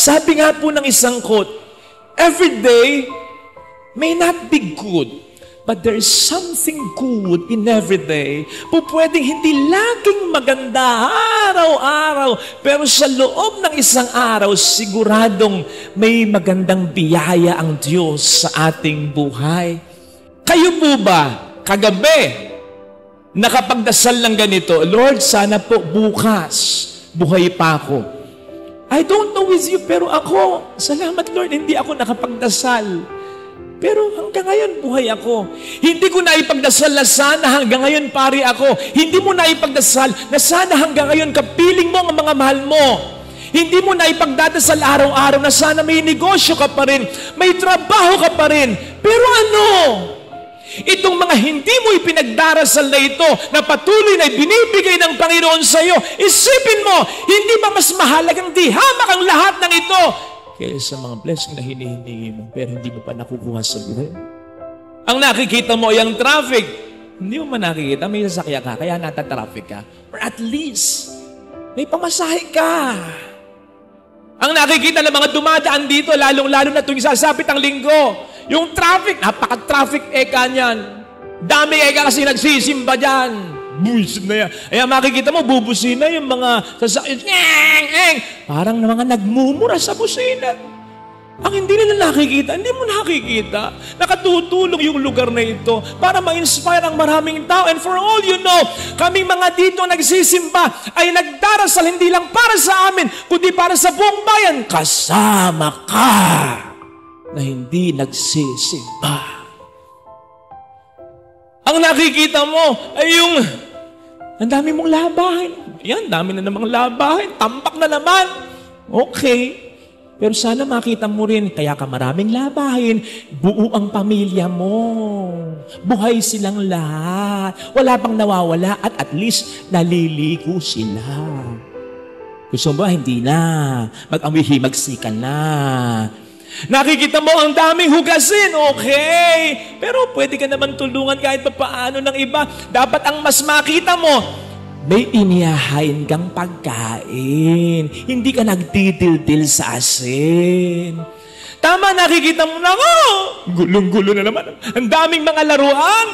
Sabi nga po ng isang quote, every day may not be good, but there is something good in every day. Pwedeng hindi laging maganda araw-araw, pero sa loob ng isang araw, siguradong may magandang biyaya ang Diyos sa ating buhay. Kayo po ba, kagabi, nakapagdasal ng ganito, Lord, sana po bukas, buhay pa ako. I don't know with you, pero ako, salamat Lord, hindi ako nakapagdasal. Pero hanggang ngayon, buhay ako. Hindi ko naipagdasal na sana hanggang ngayon, pari ako. Hindi mo naipagdasal na sana hanggang ngayon, kapiling mo ang mga mahal mo. Hindi mo naipagdadasal araw-araw na sana may negosyo ka pa rin, may trabaho ka pa rin. Pero ano? Itong mga hindi mo ipinagdarasal na ito, na patuloy na binibigay ng Panginoon sa iyo, isipin mo, hindi ba mas mahalagang dihamak ang lahat ng ito kaysa mga blessing na hinihingi mo, pero hindi mo pa nakukuha sa buhay? Ang nakikita mo ay ang traffic. Hindi mo man nakikita, may sasakyan ka, kaya nata-traffic ka. Or at least, may pamasahe ka. Ang nakikita ng mga dumadaan dito, lalong-lalo na tuwing sasapit ang linggo, yung traffic, napaka-traffic eka niyan. Dami eka kasi nagsisimba dyan. Buisit na yan. Kaya makikita mo, bubusina yung mga sasakyan. Parang mga nagmumura sa busina. Ang hindi nila nakikita, hindi mo nakikita. Nakatutulong yung lugar na ito para ma-inspire ang maraming tao. And for all you know, kaming mga dito nagsisimba ay nagdarasal hindi lang para sa amin, kundi para sa buong bayan. Kasama ka na hindi nagsisimba. Ang nakikita mo ay yung ang dami mong labahin. Yan, dami na namang labahin. Tampak na naman. Okay. Pero sana makita mo rin, kaya ka maraming labahin, buo ang pamilya mo. Buhay silang lahat. Wala pang nawawala at least naliligo sila. Gusto mo ba? Hindi na. Mag-amihimagsikan na. Nakikita mo ang daming hugasin, okay. Pero pwede ka naman tulungan kahit paano ng iba. Dapat ang mas makita mo, may inihahain kang pagkain. Hindi ka nagdidildil sa asin. Tama, nakikita mo na, gulong-gulo na naman. Ang daming mga laruan,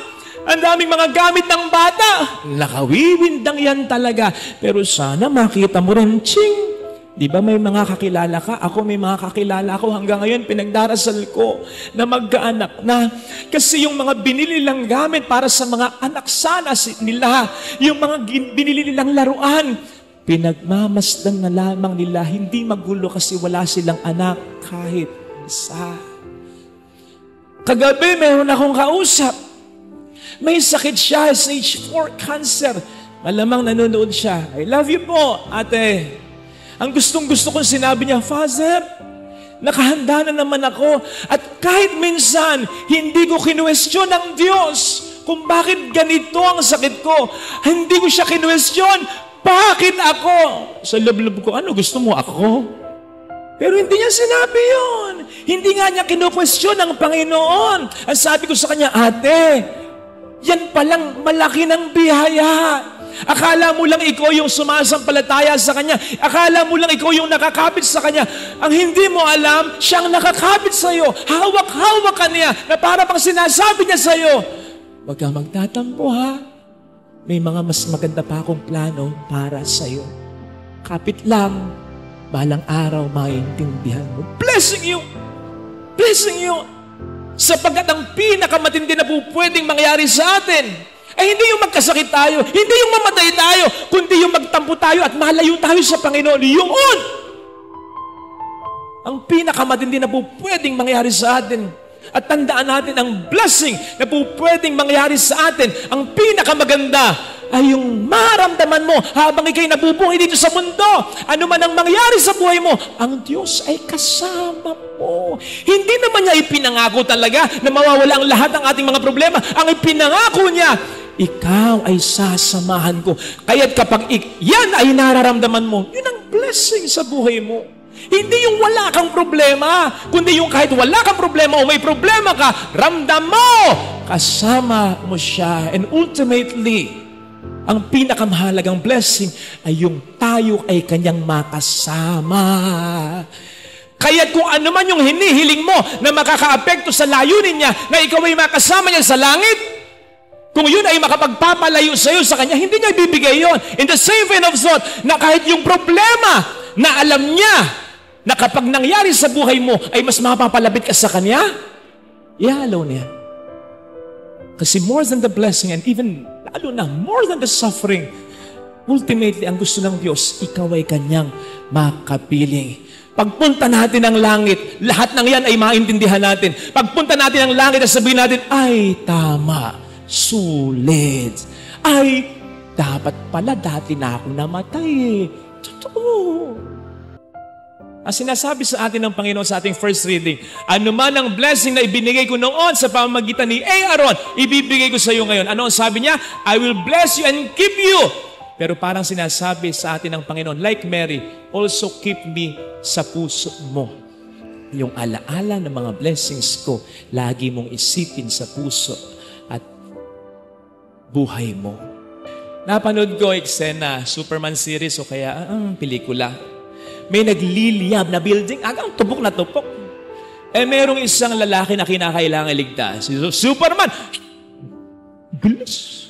ang daming mga gamit ng bata. Nakawiwindang yan talaga. Pero sana makita mo rin, ching, di ba may mga kakilala ka? Ako may mga kakilala ako hanggang ngayon pinagdarasal ko na magkaanak na. Kasi yung mga binili nilang gamit para sa mga anak sana nila, yung mga binili nilang laruan, pinagmamasdan na lamang nila, hindi magulo kasi wala silang anak kahit isa. Kagabi mayroon akong kausap. May sakit siya, stage 4 cancer. Malamang nanonood siya. I love you po, ate. Ang gustong-gusto kong sinabi niya, Father, nakahanda na naman ako. At kahit minsan, hindi ko kinuwestiyon ng Diyos kung bakit ganito ang sakit ko. Hindi ko siya kinuwestiyon. Bakit ako? Sa loob-loob ko, ano gusto mo ako? Pero hindi niya sinabi yun. Hindi nga niya kinukwestiyon ng Panginoon. Ang sabi ko sa kanya, ate, yan palang malaki ng biyaya. Akala mo lang ikaw yung sumasampalataya sa Kanya. Akala mo lang ikaw yung nakakapit sa Kanya. Ang hindi mo alam, siyang nakakapit sa iyo. Hawak-hawak ka niya na para pang sinasabi niya sa iyo, huwag kang magtatampo ha. May mga mas maganda pa akong plano para sa iyo. Kapit lang, balang araw maintindihan mo. Blessing you! Blessing you! Sapagkat ang pinakamatindi na po pwedeng mangyari sa atin ay hindi yung magkasakit tayo, hindi yung mamatay tayo, kundi yung magtampo tayo at malayo tayo sa Panginoon. Yun! Ang pinakamatindi na po pwedeng mangyari sa atin. At tandaan natin ang blessing na po pwedeng mangyari sa atin. Ang pinakamaganda ay yung maramdaman mo habang ikay nabubuhay dito sa mundo. Ano man ang mangyari sa buhay mo, ang Diyos ay kasama mo. Hindi naman niya ipinangako talaga na mawawala ang lahat ng ating mga problema. Ang ipinangako niya, ikaw ay sasamahan ko. Kaya't kapag yan ay nararamdaman mo, yun ang blessing sa buhay mo. Hindi yung wala kang problema, kundi yung kahit wala kang problema o may problema ka, ramdam mo, kasama mo siya. And ultimately, ang pinakamahalagang blessing ay yung tayo ay kanyang makasama. Kaya't kung ano man yung hinihiling mo na makakaapekto sa layunin niya, na ikaw ay makasama niya sa langit, kung yun ay makapagpapalayo sa iyo sa kanya, hindi niya ibibigay yun. In the same vein of thought, na kahit yung problema na alam niya na kapag nangyari sa buhay mo ay mas mapapalapit ka sa kanya, ihalaw niya. Kasi more than the blessing and even lalo na more than the suffering, ultimately ang gusto ng Diyos, ikaw ay kanyang makapiling. Pagpunta natin ng langit, lahat ng yan ay maintindihan natin. Pagpunta natin ng langit at sabihin natin, ay tama, sulit. Ay, dapat pala dati na ako namatay eh. Totoo. Ang sinasabi sa atin ng Panginoon sa ating first reading, ano man ang blessing na ibinigay ko noon sa pamamagitan ni Aaron, ibibigay ko sa iyo ngayon. Ano ang sabi niya? I will bless you and keep you. Pero parang sinasabi sa atin ng Panginoon, like Mary, also keep me sa puso mo. Yung alaala ng mga blessings ko, lagi mong isipin sa puso at buhay mo. Napanood ko eksena, Superman series o kaya pelikula. May nagliliyab na building, hanggang tupok na tupok. Merong isang lalaki na kinakailangan iligtas. Superman! Bilis!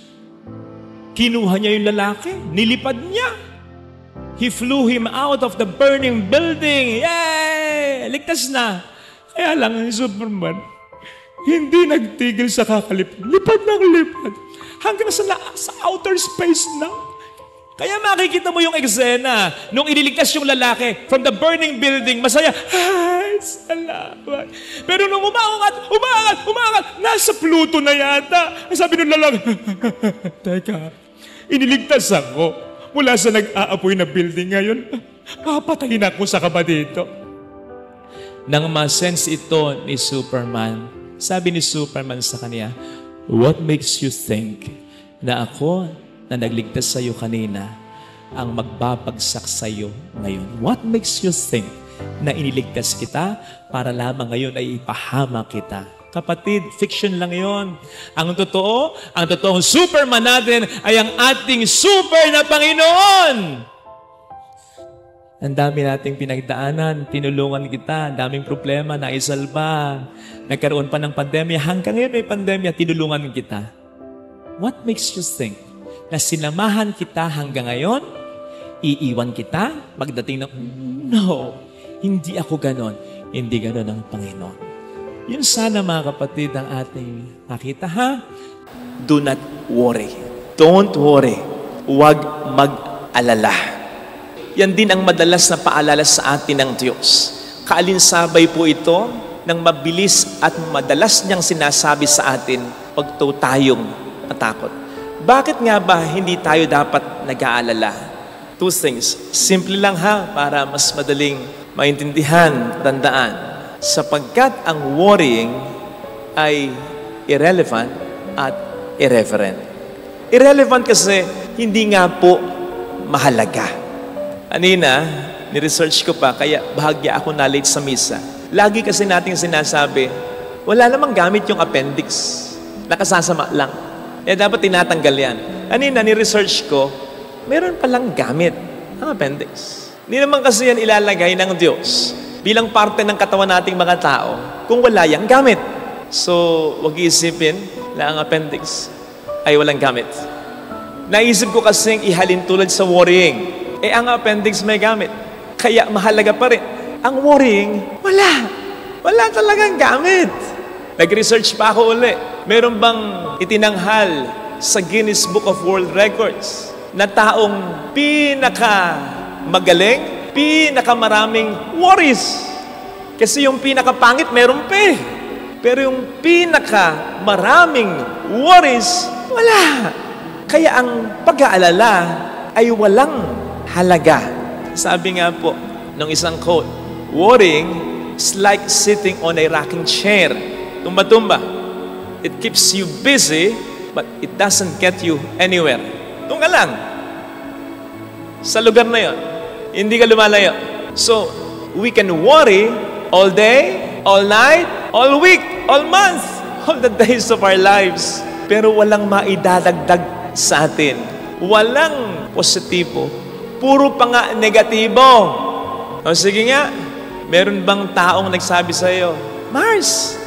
Kinuha niya yung lalaki, nilipad niya. He flew him out of the burning building. Yay! Ligtas na. Kaya lang ang Superman, hindi nagtigil sa kakalipad. Lipad ng lipad. Hanggang sa outer space na. Kaya makikita mo yung eksena nung ililigtas yung lalaki from the burning building. Masaya. Ay, salamat. Pero nung umangat, nasa Pluto na yata. Sabi nung lalaki, teka, iniligtas ako mula sa nag-aapoy na building ngayon. Papatayin ako sa kaba dito. Nang ma-sense ito ni Superman, sabi ni Superman sa kanya, what makes you think na ako na nagligtas sa iyo kanina ang magbabagsak sa iyo ngayon? What makes you think na iniligtas kita para lamang ngayon ay ipahamak kita? Kapatid, fiction lang yon. Ang totoong Superman natin ay ang ating super na Panginoon. Ang dami nating pinagdaanan, tinulungan kita, ang daming problema, naisalba. Nagkaroon pa ng pandemya, hanggang ngayon may pandemya, tinulungan kita. What makes you think na sinamahan kita hanggang ngayon, iiwan kita, pagdating ng, no, hindi ako ganon. Hindi ganon ang Panginoon. Yun sana mga kapatid ang ating nakita, ha? Do not worry. Don't worry. Huwag mag-alala. Yan din ang madalas na paalala sa atin ng Diyos. Kaalinsabay po ito ng mabilis at madalas niyang sinasabi sa atin pag tayong matakot. Bakit nga ba hindi tayo dapat nag-aalala? Two things. Simple lang ha, para mas madaling maintindihan, tandaan. Sapagkat ang worrying ay irrelevant at irreverent. Irrelevant kasi hindi nga po mahalaga. Kanina, ni-research ko pa, kaya bahagya ako na late sa misa. Lagi kasi nating sinasabi, wala namang gamit yung appendix. Nakasasama lang. Dapat tinatanggal yan. Kanina, ni-research ko, meron palang gamit ang appendix. Hindi naman kasi yan ilalagay ng Diyos bilang parte ng katawan nating mga tao kung wala yang gamit. So, wag iisipin na ang appendix ay walang gamit. Naisip ko kasing ihalin tulad sa worrying. Ang appendix may gamit. Kaya mahalaga pa rin. Ang worrying, wala. Wala talagang gamit. Nag-research pa ako uli. Meron bang itinanghal sa Guinness Book of World Records na taong pinaka-magaling, pinaka-maraming worries? Kasi yung pinaka-pangit, meron pa eh. Pero yung pinaka-maraming worries, wala. Kaya ang pag-aalala ay walang halaga. Sabi nga po ng isang quote, worrying is like sitting on a rocking chair. Tumba-tumba. It keeps you busy, but it doesn't get you anywhere. Doon ka lang. Sa lugar na yon. Hindi ka lumalayo. So, we can worry all day, all night, all week, all month, all the days of our lives. Pero walang maidadagdag sa atin. Walang positibo. Puro pa nga negatibo. O sige nga, Meron bang taong nagsabi sa'yo, Mars,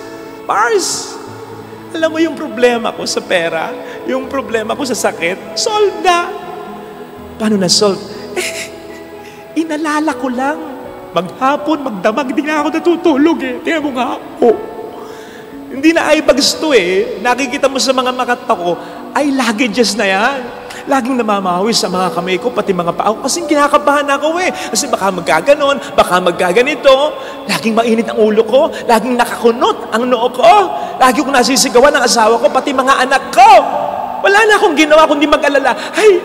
alam mo yung problema ko sa pera, yung problema ko sa sakit, solve na. Paano na-solve? Inalala ko lang. Maghapon, magdamag, di nga ako natutulog eh. Tingnan mo nga ako. Hindi na ay bags to eh. Nakikita mo sa mga mata ko, ay luggages na yan. Laging namamawi sa mga kamay ko, pati mga paa ko. Kasi kinakabahan ako eh. Kasi baka magkaganon, baka magkaganito. Laging mainit ang ulo ko. Laging nakakunot ang noo ko. Lagi ko nasisigawan ng asawa ko, pati mga anak ko. Wala na akong ginawa kundi mag-alala. Ay,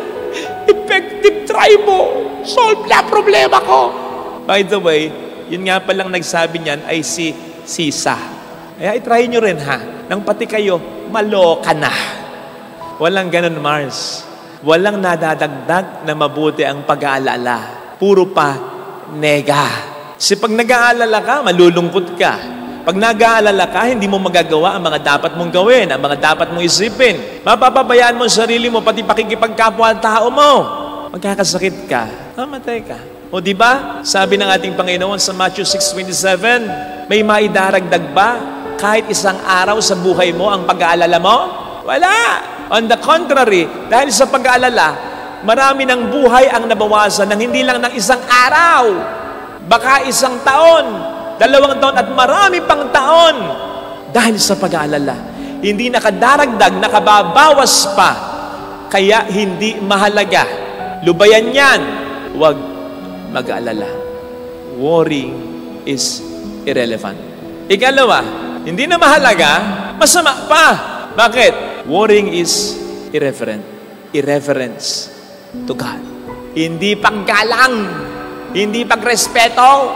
effective try mo. Solve na problema ko. By the way, yun nga palang nagsabi niyan ay si Sisa. Kaya itry nyo rin ha. Nang pati kayo, maloka na. Walang ganun, Mars. Walang nadadagdag na mabuti ang pag-aalala. Puro pa nega. Kasi pag nag-aalala ka, malulungkot ka. Pag nag-aalala ka, hindi mo magagawa ang mga dapat mong gawin, ang mga dapat mong isipin. Mapapabayaan mo ang sarili mo, pati pakikipagkapwa-tao mo. Magkakasakit ka, mamatay ka. O di ba? Sabi ng ating Panginoon sa Matthew 6:27, may maidaragdag ba kahit isang araw sa buhay mo ang pag-aalala mo? Wala! On the contrary, dahil sa pag-aalala, marami ng buhay ang nabawasan ng hindi lang ng isang araw, baka isang taon, 2 taon at marami pang taon. Dahil sa pag-aalala, hindi nakadaragdag, nakababawas pa, kaya hindi mahalaga. Lubayan yan, huwag mag-aalala. Worrying is irrelevant. Ikalawa, hindi na mahalaga, masama pa. Bakit? Worrying is irreverence to God. Hindi paggalang, hindi pagrespeto.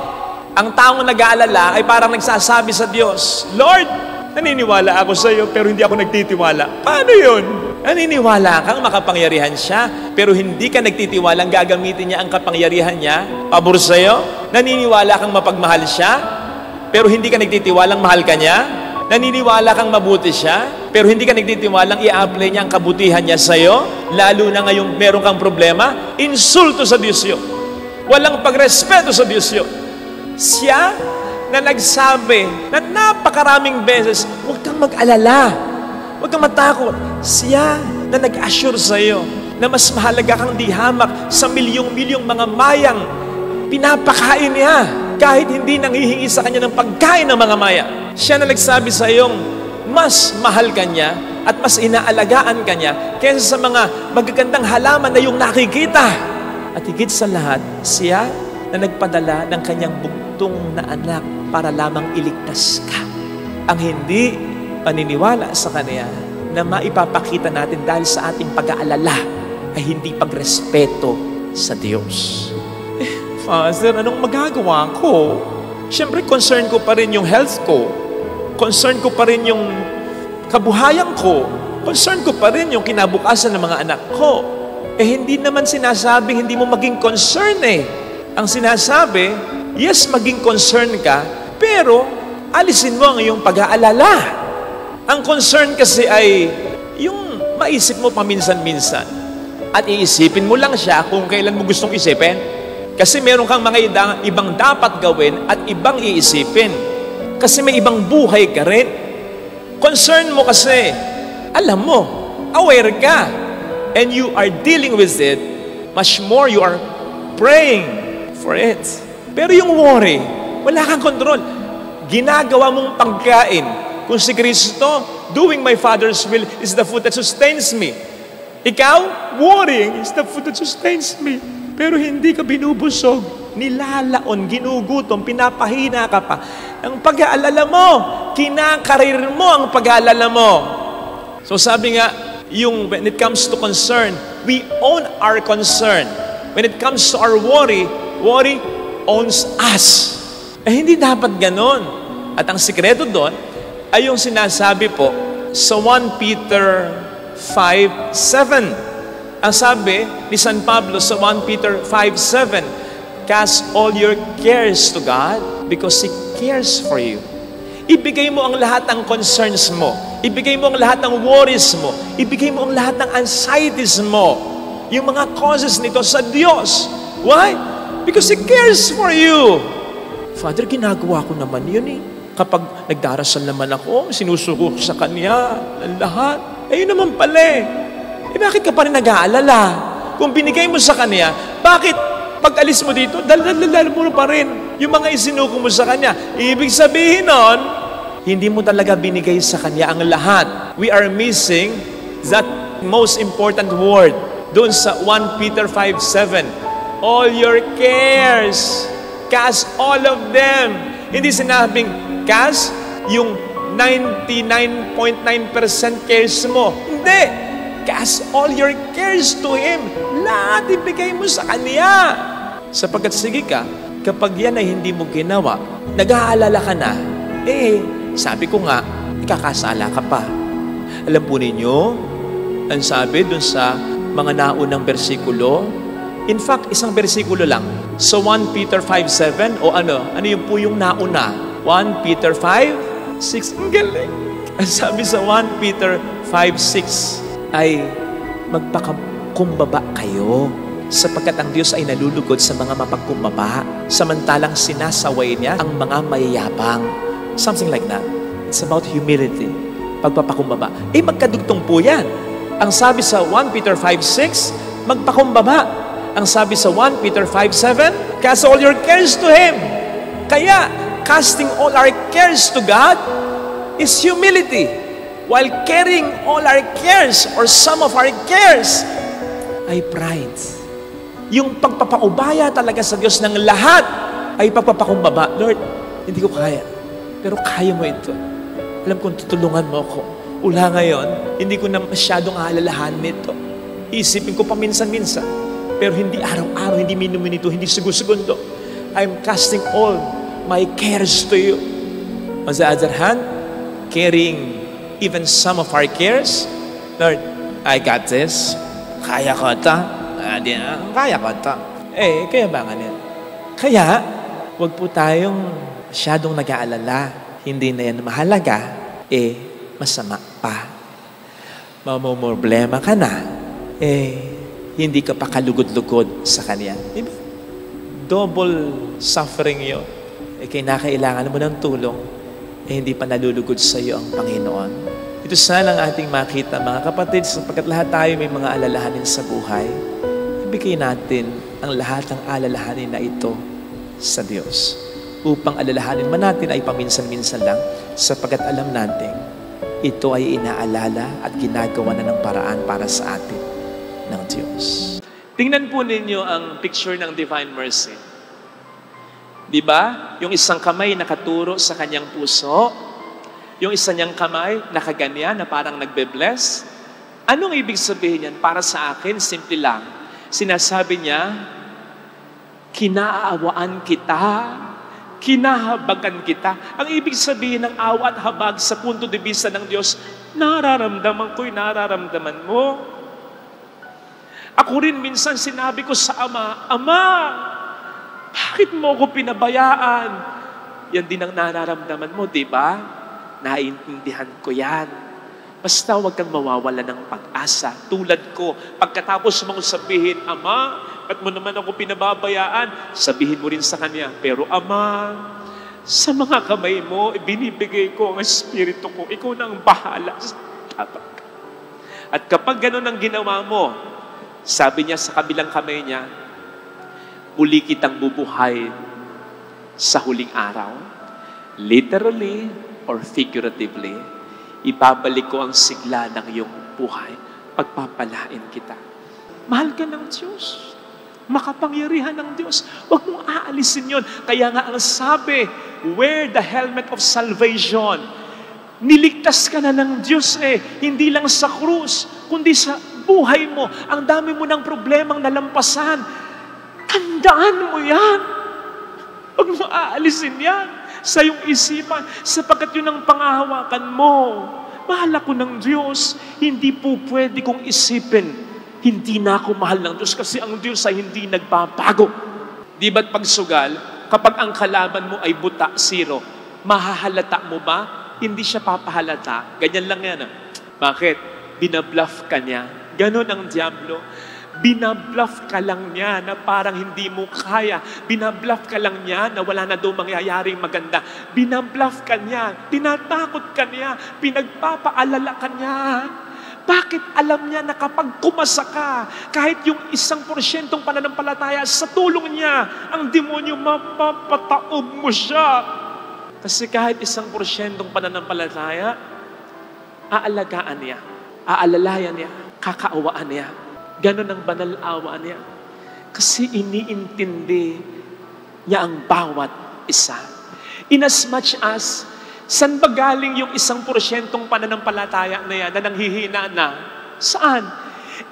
Ang taong nag-aalala ay parang nagsasabi sa Diyos, Lord, naniniwala ako sa iyo pero hindi ako nagtitiwala. Paano yun? Naniniwala kang makapangyarihan siya pero hindi ka nagtitiwalang gagamitin niya ang kapangyarihan niya pabor sa iyo? Naniniwala kang mapagmahal siya pero hindi ka nagtitiwalang mahal ka niya? Naniniwala kang mabuti siya, pero hindi ka nagtitiwalang i-apply niya ang kabutihan niya sa'yo, lalo na ngayong meron kang problema, insulto sa Diyos yun. Walang pagrespeto sa Diyos yun. Siya na nagsabi na napakaraming beses, huwag kang mag-alala, huwag kang matakot. Siya na nag-assure sa'yo na mas mahalaga kang di hamak sa milyong-milyong mga mayang pinapakain niya kahit hindi nanghihingi sa kanya ng pagkain ng mga maya. Siya na nagsabi sa iyong mas mahal ka niya at mas inaalagaan ka niya kaysa sa mga magagandang halaman na iyong nakikita. At higit sa lahat, siya na nagpadala ng kanyang bugtong na anak para lamang iligtas ka. Ang hindi paniniwala sa kanya na maipapakita natin dahil sa ating pag-aalala ay hindi pagrespeto sa Diyos. Father, anong magagawa ko? Siyempre, concern ko pa rin yung health ko. Concern ko pa rin yung kabuhayan ko. Concern ko pa rin yung kinabukasan ng mga anak ko. Hindi naman sinasabing hindi mo maging concern eh. Ang sinasabi, yes, maging concern ka, pero alisin mo ang iyong pag-aalala. Ang concern kasi ay yung maisip mo paminsan-minsan. At iisipin mo lang siya kung kailan mo gustong isipin. Kasi meron kang mga ibang dapat gawin at ibang iisipin. Kasi may ibang buhay ka rin. Concern mo kasi, alam mo, aware ka. And you are dealing with it, much more you are praying for it. Pero yung worry, wala kang control. Ginagawa mong pagkain. Kung si Kristo, doing my Father's will is the food that sustains me. Ikaw, worrying is the food that sustains me. Pero hindi ka binubusog, nilalaon, ginugutom, pinapahina ka pa. Ang pag-aalala mo, kinakarir mo ang pag-aalala mo. So sabi nga, when it comes to concern, we own our concern. When it comes to our worry owns us. Hindi dapat ganon. At ang sikreto doon ay yung sinasabi po sa 1 Peter 5:7. Ang sabi ni San Pablo sa 1 Peter 5:7, cast all your cares to God because He cares for you. Ibigay mo ang lahat ng concerns mo. Ibigay mo ang lahat ng worries mo. Ibigay mo ang lahat ng anxieties mo. Yung mga causes nito sa Diyos. Why? Because He cares for you. Father, ginagawa ko naman yun eh. Kapag nagdarasal naman ako, sinusuko ko sa Kanya ang lahat. Ayun naman pala eh. Bakit ka pa rin nag-aalala? Kung binigay mo sa Kanya, bakit pag alis mo dito, dala mo pa rin yung mga isinuko mo sa Kanya? Ibig sabihin nun, hindi mo talaga binigay sa Kanya ang lahat. We are missing that most important word doon sa 1 Peter 5:7. All your cares, cast all of them. Hindi sinabing cast yung 99.9% cares mo. Hindi. Cast all your cares to Him. Lahat ibigay mo sa Kanya. Sapagkat sige ka, kapag yan ay hindi mo ginawa, nag-aalala ka na, sabi ko nga, ikakasala ka pa. Alam po ninyo, ang sabi dun sa mga naunang bersikulo, in fact, isang bersikulo lang. So 1 Peter 5:7, o ano yung po yung nauna? 1 Peter 5:6, ang galing. Ang sabi sa 1 Peter 5:6, ay magpakumbaba kayo sapagkat ang Diyos ay nalulugod sa mga mapagkumbaba samantalang sinasaway niya ang mga mayayabang. Something like that. It's about humility. Pagpapakumbaba. Magkadugtong po yan. Ang sabi sa 1 Peter 5:6, magpakumbaba. Ang sabi sa 1 Peter 5:7, cast all your cares to Him. Kaya, casting all our cares to God is humility. While carrying all our cares or some of our cares ay pride. Yung pagpapaubaya talaga sa Diyos ng lahat ay pagpapakumbaba. Lord, hindi ko kaya. Pero kaya mo ito. Alam kong tutulungan mo ako. Ula ngayon, hindi ko na masyadong aalalahan nito. Isipin ko paminsan-minsan. Pero hindi araw-araw, hindi minuminito, hindi segundo. I'm casting all my cares to you. On the other hand, carrying even some of our cares, Lord, I got this. Kaya ko ito. Kaya ko ito. Kaya ba nga yan? Kaya, huwag po tayong masyadong nag-aalala. Hindi na yan mahalaga. Masama pa. Mamumroblema ka na. Hindi ka pa kalugod-lugod sa Kanya. Diba? Double suffering yun. Kinakailangan mo ng tulong. Hindi pa nalulugod sa iyo ang Panginoon. Ito sana ang ating makita, mga kapatid, sapagkat lahat tayo may mga alalahanin sa buhay. Ibigay natin ang lahat ng alalahanin na ito sa Diyos. Upang alalahanin man natin ay paminsan-minsan lang, sapagkat alam natin, ito ay inaalala at ginagawa na ng paraan para sa atin ng Diyos. Tingnan po ninyo ang picture ng Divine Mercy. Diba? Yung isang kamay nakaturo sa kanyang puso, yung isa niyang kamay nakaganyan na parang nagbe-bless. Anong ibig sabihin yan? Para sa akin, simple lang. Sinasabi niya, kinaawaan kita, kinahabagan kita. Ang ibig sabihin ng awa at habag sa punto de vista ng Diyos, nararamdaman ko'y nararamdaman mo. Ako rin minsan sinabi ko sa Ama, Ama, bakit mo ko pinabayaan? Yan din ang nararamdaman mo, di ba? Naiintindihan ko yan. Basta huwag kang mawawala ng pag-asa. Tulad ko, pagkatapos mong sabihin, Ama, ba't mo naman ako pinababayaan? Sabihin mo rin sa Kanya, pero Ama, sa mga kamay mo, binibigay ko ang Espiritu ko. Ikaw na ang bahala. At kapag ganun ang ginawa mo, sabi niya sa kabilang kamay niya, muli kitang bubuhay sa huling araw. Literally or figuratively, ibabalik ko ang sigla ng iyong buhay. Pagpapalain kita. Mahal ka ng Diyos. Makapangyarihan ng Diyos. Huwag mong aalisin yun. Kaya nga ang sabi, wear the helmet of salvation. Niligtas ka na ng Diyos Hindi lang sa krus, kundi sa buhay mo. Ang dami mo ng problemang nalampasan. Tandaan mo yan. Huwag mo aalisin yan sa iyong isipan sapagkat yun ang pangahawakan mo. Mahal ako ng Diyos. Hindi po pwede kong isipin, hindi na ako mahal ng Diyos kasi ang Diyos ay hindi nagbabago. Di ba't pagsugal, kapag ang kalaban mo ay buta, zero, mahahalata mo ba? Hindi siya papahalata. Ganyan lang yan. Bakit? Binabluff ka niya. Ganon ang Diablo. Binabluff ka lang niya na parang hindi mo kaya. Binabluff ka lang niya na wala na daw mangyayaring maganda. Binabluff ka niya, tinatakot ka niya, pinagpapaalala ka niya. Bakit alam niya na kapag kumasa ka, kahit yung 1% pananampalataya, sa tulong niya, ang demonyo mapapataob mo siya. Kasi kahit 1% pananampalataya, aalagaan niya, aalalayan niya, kakaawaan niya. Ganon ang banal awa niya. Kasi iniintindi niya ang bawat isa. Inasmuch as, saan ba galing yung 1% pananampalataya na yan na nanghihina na? Saan?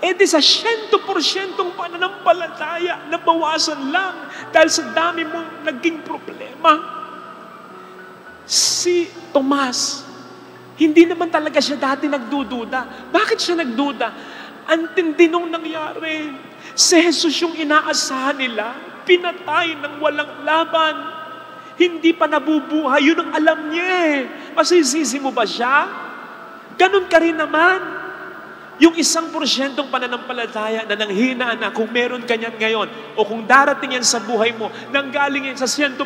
Di sa 100% pananampalataya na bawasan lang dahil sa dami mong naging problema. Si Tomas, hindi naman talaga siya dati nagdududa. Bakit siya nagduda? Ang tindi nung nangyari. Si Jesus yung inaasahan nila, pinatay ng walang laban. Hindi pa nabubuhay. Yun ang alam niya eh. Masisisi mo ba siya? Ganun ka rin naman. Yung 1% pananampalataya na nanghina na kung meron ka niyan ngayon o kung darating yan sa buhay mo, nanggaling yan sa 100%,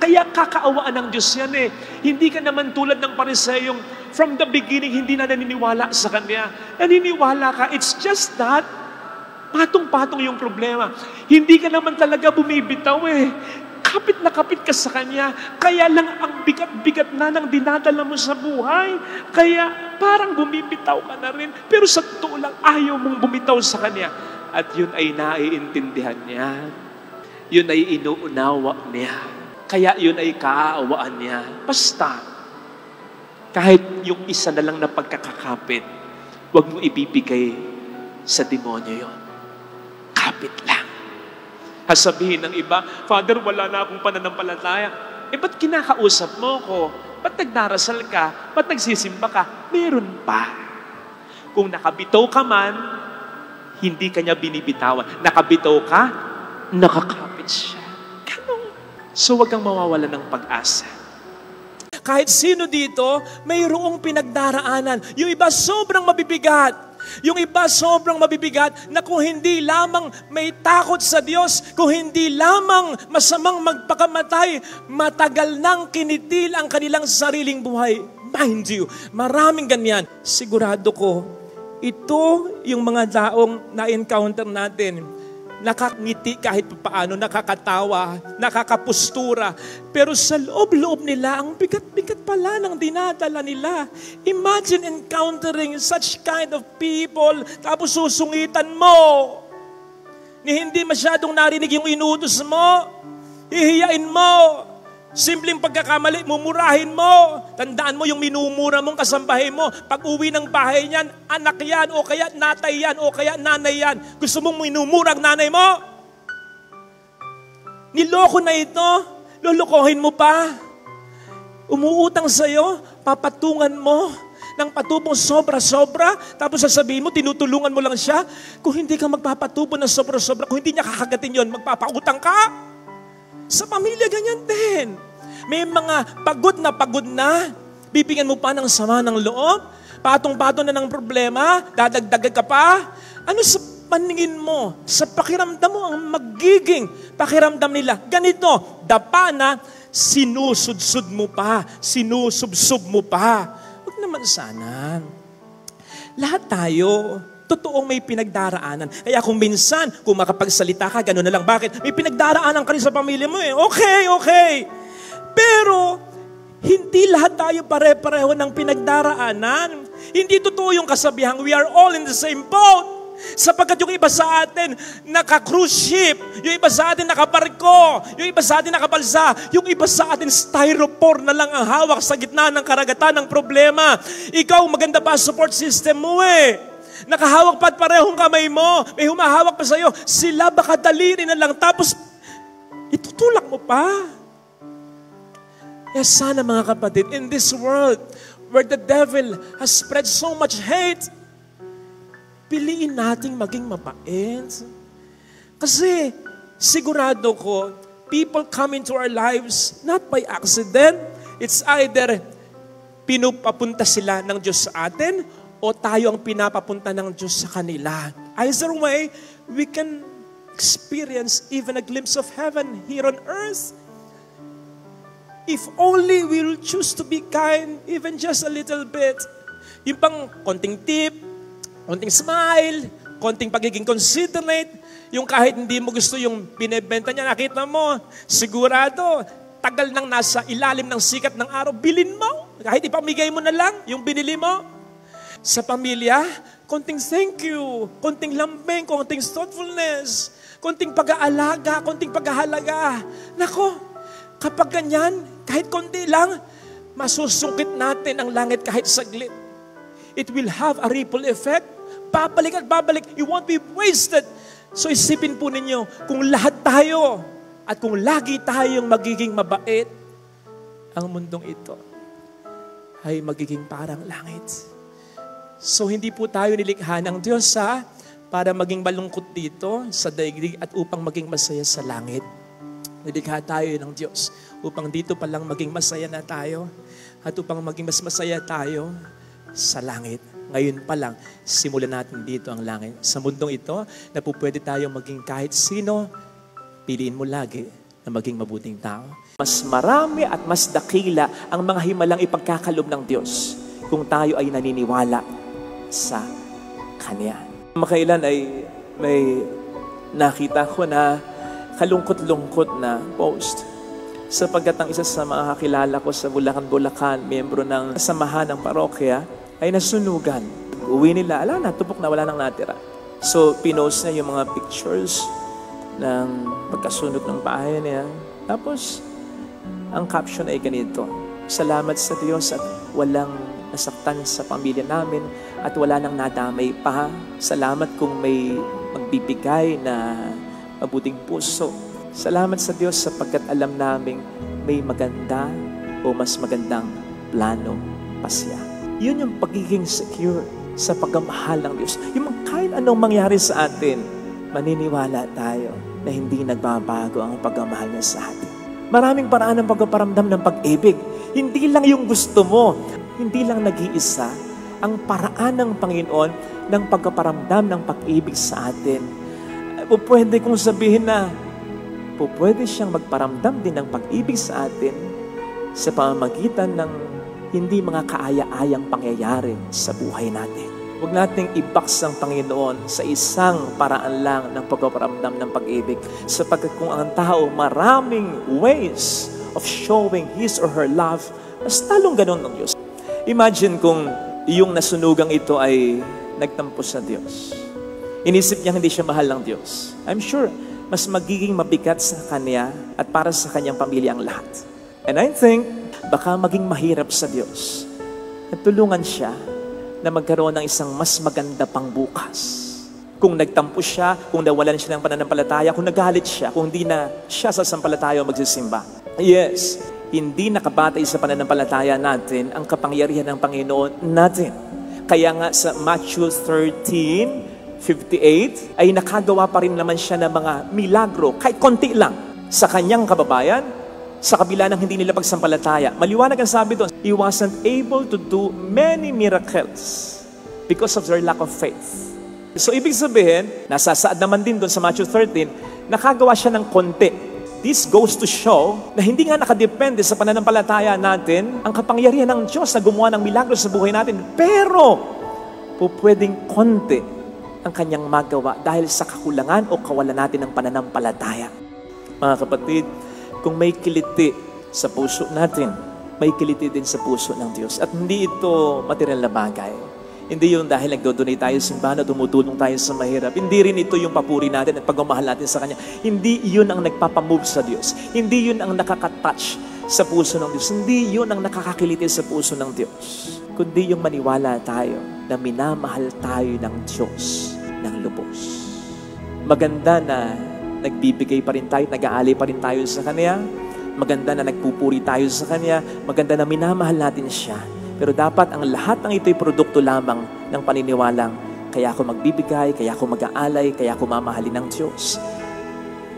kaya kakaawaan ng Diyos yan eh. Hindi ka naman tulad ng Pariseyong from the beginning hindi na naniniwala sa Kanya. Naniniwala ka, it's just that patong-patong yung problema. Hindi ka naman talaga bumibitaw eh. Kapit na kapit ka sa Kanya. Kaya lang ang bigat-bigat na ng dinadala mo sa buhay. Kaya parang bumibitaw ka na rin. Pero sa totoo lang, ayaw mong bumitaw sa Kanya. At yun ay naiintindihan niya. Yun ay inuunawa niya. Kaya yun ay kaaawaan niya. Basta, kahit yung isa na lang na pagkakakapit, huwag mo ibibigay sa demonyo yun. Kapit lang. Sabihin ng iba, Father, wala na akong pananampalataya. Ba't kinakausap mo ko? Ba't nagdarasal ka? Ba't nagsisimba ka? Meron pa. Kung nakabitaw ka man, hindi ka niya binibitawan. Nakabitaw ka, nakakapit siya. Ganun. So wag kang mawawala ng pag-asa. Kahit sino dito, mayroong pinagdaraanan. Yung iba sobrang mabibigat. Yung iba sobrang mabibigat na kung hindi lamang may takot sa Diyos, kung hindi lamang masamang magpakamatay, matagal nang kinitil ang kanilang sariling buhay. Mind you, maraming ganyan. Sigurado ko, ito yung mga taong na-encounter natin. Nakangiti kahit paano, nakakatawa, nakakapustura. Pero sa loob-loob nila, ang bigat-bigat pala ng dinadala nila. Imagine encountering such kind of people, tapos susungitan mo. Ni hindi masyadong narinig yung inutos mo, hihiyain mo. Simpleng pagkakamali, mumurahin mo. Tandaan mo yung minumura mong kasambahay mo. Pag uwi ng bahay niyan, anak yan, o kaya natay yan, o kaya nanay yan. Gusto mong minumura ang nanay mo? Niloko na ito, lulukohin mo pa. Umuutang sa'yo, papatungan mo ng patubong sobra-sobra, tapos sasabihin mo, tinutulungan mo lang siya. Kung hindi ka magpapatubo ng sobra-sobra, kung hindi niya kakagatin yon, magpapautang ka. Sa pamilya, ganyan din. May mga pagod na, bibigyan mo pa ng sama ng loob, patong-patong na ng problema, dadagdagan ka pa. Ano sa paningin mo, sa pakiramdam mo, ang magiging pakiramdam nila? Ganito, dapa na, sinusudsud mo pa, sinusubsub mo pa. Huwag naman sana. Lahat tayo, totoong may pinagdaraanan. Kaya kung minsan, kung makapagsalita ka, gano'n na lang. Bakit? May pinagdaraanan ka rin sa pamilya mo eh. Okay. Pero, hindi lahat tayo pare-pareho ng pinagdaraanan. Hindi totoo yung kasabihang, we are all in the same boat. Sapagkat yung iba sa atin, naka-cruise ship. Yung iba sa atin, nakabarko. Yung iba sa atin, nakabalsa. Yung iba sa atin, styrofoam na lang ang hawak sa gitna ng karagatan ng problema. Ikaw, maganda pa support system mo eh. Nakahawak pa at parehong kamay mo. May humahawak pa sa'yo. Sila baka daliri na lang. Tapos, itutulak mo pa. Kaya sana mga kapatid, in this world, where the devil has spread so much hate, piliin nating maging mabait. Kasi, sigurado ko, people come into our lives not by accident. It's either pinupapunta sila ng Diyos sa atin, o tayo ang pinapapunta ng Diyos sa kanila. Either way, we can experience even a glimpse of heaven here on earth. If only we'll choose to be kind, even just a little bit. Yung pang konting tip, konting smile, konting pagiging considerate, yung kahit hindi mo gusto yung binebenta niya, nakita mo, sigurado, tagal nang nasa ilalim ng sikat ng araw, bilin mo. Kahit ipamigay mo na lang yung binili mo. Sa pamilya, konting thank you, konting lambing, konting thoughtfulness, konting pag-aalaga, konting paghahalaga. Nako, kapag ganyan, kahit konti lang, masusungkit natin ang langit kahit saglit. It will have a ripple effect. Babalik at babalik. It won't be wasted. So isipin po ninyo, kung lahat tayo at kung lagi tayong magiging mabait, ang mundong ito ay magiging parang langit. So hindi po tayo nilikha ng Diyos para maging malungkot dito sa daigdig at upang maging masaya sa langit. Nilikha tayo ng Diyos upang dito pa lang maging masaya na tayo at upang maging mas masaya tayo sa langit. Ngayon pa lang, simulan natin dito ang langit. Sa mundong ito, na po pwede tayong maging kahit sino, piliin mo lagi na maging mabuting tao. Mas marami at mas dakila ang mga himalang ipagkakalob ng Diyos kung tayo ay naniniwala sa Kanya. Makailan ay may nakita ko na kalungkot-lungkot na post sapagkat ang isa sa mga kakilala ko sa Bulacan, miyembro ng samahan ng parokya, ay nasunugan. Uwi nila, natupok na, wala nang natira. So, pinost niya yung mga pictures ng pagkasunog ng bahay niya. Tapos, ang caption ay ganito, "Salamat sa Diyos at walang nasaktan sa pamilya namin at wala nang nadamay pa. Salamat kung may magbibigay na mabuting puso. Salamat sa Diyos sapagkat alam naming may maganda o mas magandang plano pa siya." Yun yung pagiging secure sa pagmamahal ng Diyos. Yung kahit anong mangyari sa atin, maniniwala tayo na hindi nagbabago ang pagmamahal niya sa atin. Maraming paraan ng pagpaparamdam ng pag-ibig. Hindi lang yung gusto mo, hindi lang nag-iisa ang paraan ng Panginoon ng pagpaparamdam ng pag-ibig sa atin. Pwede kong sabihin na pwede siyang magparamdam din ng pag-ibig sa atin sa pamamagitan ng hindi mga kaaya-ayang pangyayari sa buhay natin. Huwag nating i-box ang Panginoon sa isang paraan lang ng pagpaparamdam ng pag-ibig sapagkat kung ang tao maraming ways of showing his or her love, mas talong ganun ng Diyos. Imagine kung yung nasunugang ito ay nagtampo sa Diyos. Inisip niya hindi siya mahal ng Diyos. I'm sure, mas magiging mabigat sa kanya at para sa kanyang pamilya ang lahat. And I think, baka maging mahirap sa Diyos at tulungan siya na magkaroon ng isang mas maganda pang bukas. Kung nagtampo siya, kung nawalan siya ng pananampalataya, kung nagalit siya, kung hindi na siya sasampalataya o magsisimba. Yes, hindi nakabatay sa pananampalataya natin ang kapangyarihan ng Panginoon natin. Kaya nga sa Matthew 13:58 ay nakagawa pa rin naman siya ng mga milagro, kahit konti lang, sa kanyang kababayan, sa kabila ng hindi nila pagsampalataya. Maliwanag ang sabi doon, He wasn't able to do many miracles because of their lack of faith. So ibig sabihin, nasasaad naman din doon sa Matthew 13, nakagawa siya ng konti. This goes to show na hindi nga nakadepende sa pananampalataya natin ang kapangyarihan ng Diyos na gumawa ng milagro sa buhay natin. Pero, pwedeng konti ang kanyang magawa dahil sa kakulangan o kawalan natin ng pananampalataya. Mga kapatid, kung may kiliti sa puso natin, may kiliti din sa puso ng Diyos. At hindi ito material na bagay. Hindi yun dahil nagdodonate tayo sa simbahan at tumutulong tayo sa mahirap. Hindi rin ito yung papuri natin at pagmamahal natin sa Kanya. Hindi yun ang nagpapamove sa Diyos. Hindi yun ang nakakatouch sa puso ng Diyos. Hindi yun ang nakakakiliti sa puso ng Diyos. Kundi yung maniwala tayo na minamahal tayo ng Diyos ng lubos. Maganda na nagbibigay pa rin tayo, nag-aalay pa rin tayo sa Kanya. Maganda na nagpupuri tayo sa Kanya. Maganda na minamahal natin siya. Pero dapat ang lahat ng ito'y produkto lamang ng paniniwalang kaya ako magbibigay, kaya ako mag-aalay, kaya ako mamahalin ng Diyos.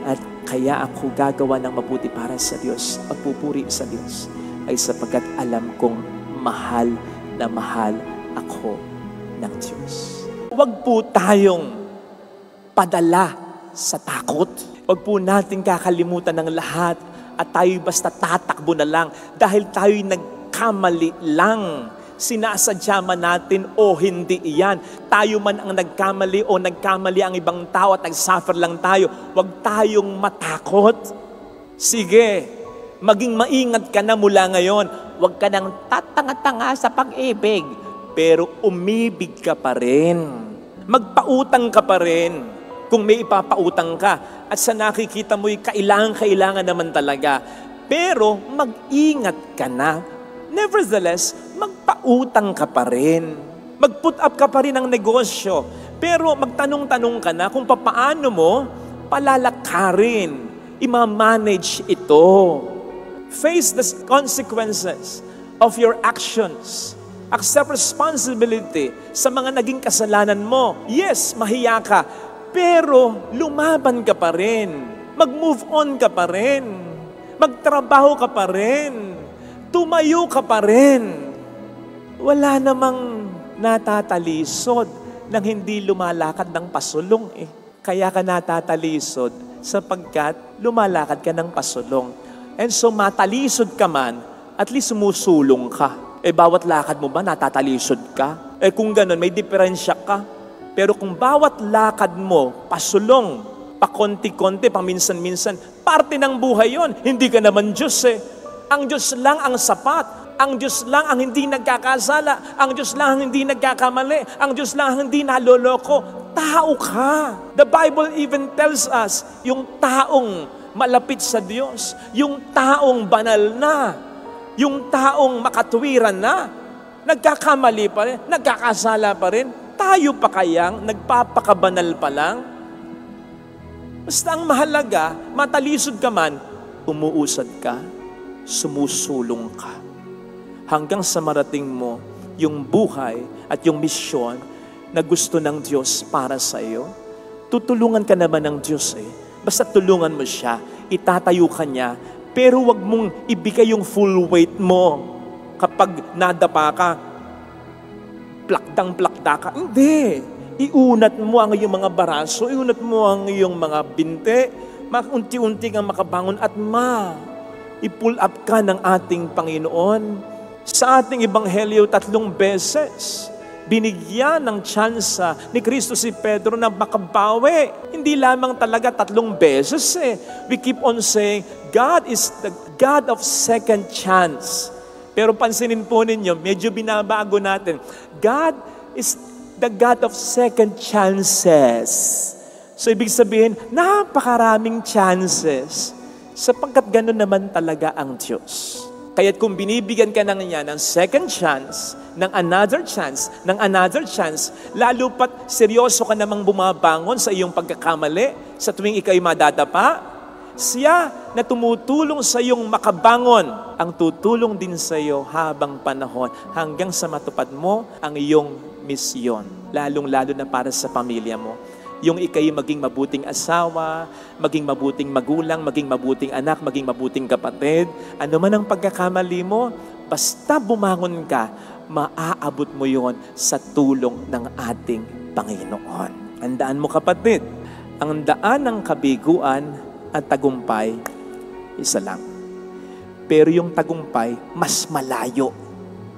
At kaya ako gagawa ng mabuti para sa Diyos, pagpupuri sa Diyos, ay sapagkat alam kong mahal na mahal ako ng Diyos. Huwag po tayong padala sa takot. Huwag po natin kakalimutan ng lahat at tayo basta tatakbo na lang dahil tayo'y nagkamali lang. Sinasadya man natin o hindi iyan. Tayo man ang nagkamali o nagkamali ang ibang tao at nagsuffer lang tayo. Huwag tayong matakot. Sige, maging maingat ka na mula ngayon. Huwag ka nang tatanga-tanga sa pag-ibig. Pero umibig ka pa rin. Magpautang ka pa rin kung may ipapautang ka. At sa nakikita mo'y kailangan naman talaga. Pero mag-ingat ka na. Nevertheless, magpautang ka pa rin. Mag-put up ka pa rin ng negosyo. Pero magtanong-tanong ka na kung paano mo palalakarin, ima-manage ito. Face the consequences of your actions. Accept responsibility sa mga naging kasalanan mo. Yes, mahiya ka. Pero lumaban ka pa rin. Mag-move on ka pa rin. Magtrabaho ka pa rin. Tumayo ka pa rin. Wala namang natatalisod nang hindi lumalakad ng pasulong eh. Kaya ka natatalisod sapagkat lumalakad ka ng pasulong. And so matalisod ka man, at least sumusulong ka. Eh bawat lakad mo ba natatalisod ka? Eh kung ganun, may diferensya ka. Pero kung bawat lakad mo, pasulong, pakonti-konti, paminsan-minsan, parte ng buhay yon. Hindi ka naman Diyos eh. Ang Diyos lang ang sapat. Ang Diyos lang ang hindi nagkakasala. Ang Diyos lang ang hindi nagkakamali. Ang Diyos lang ang hindi naloloko. Tao ka. The Bible even tells us, yung taong malapit sa Diyos, yung taong banal na, yung taong makatuwiran na, nagkakamali pa rin, nagkakasala pa rin, tayo pa kayang nagpapakabanal pa lang? Basta ang mahalaga, matalisod ka man, umuusad ka, sumusulong ka. Hanggang sa marating mo yung buhay at yung misyon na gusto ng Diyos para sa iyo. Tutulungan ka naman ng Diyos eh. Basta tulungan mo siya, itatayo ka niya, pero wag mong ibigay yung full weight mo. Kapag nadapa ka, plakdang-plakda ka. Hindi. Iunat mo ang iyong mga baraso, iunat mo ang iyong mga binte, unti-unti kang makabangon at i-pull up ka ng ating Panginoon. Sa ating Ebanghelyo, 3 beses, binigyan ng tsansa ni Kristo si Pedro na makabawi. Hindi lamang talaga 3 beses eh. We keep on saying, God is the God of second chance. Pero pansinin po ninyo, medyo binabago natin. God is the God of second chances. So ibig sabihin, napakaraming chances. Sapagkat gano'n naman talaga ang Diyos. Kaya't kung binibigyan ka niya ng second chance, ng another chance, lalo pat seryoso ka namang bumabangon sa iyong pagkakamali, sa tuwing ikaw'y madadapa, siya na tumutulong sa iyong makabangon, ang tutulong din sa iyo habang panahon, hanggang sa matupad mo ang iyong misyon, lalong-lalo na para sa pamilya mo. Yung ikay maging mabuting asawa, maging mabuting magulang, maging mabuting anak, maging mabuting kapatid. Ano man ang pagkakamali mo, basta bumangon ka, maaabot mo yon sa tulong ng ating Panginoon. Andaan mo kapatid, ang daan ng kabiguan at tagumpay, isa lang. Pero yung tagumpay, mas malayo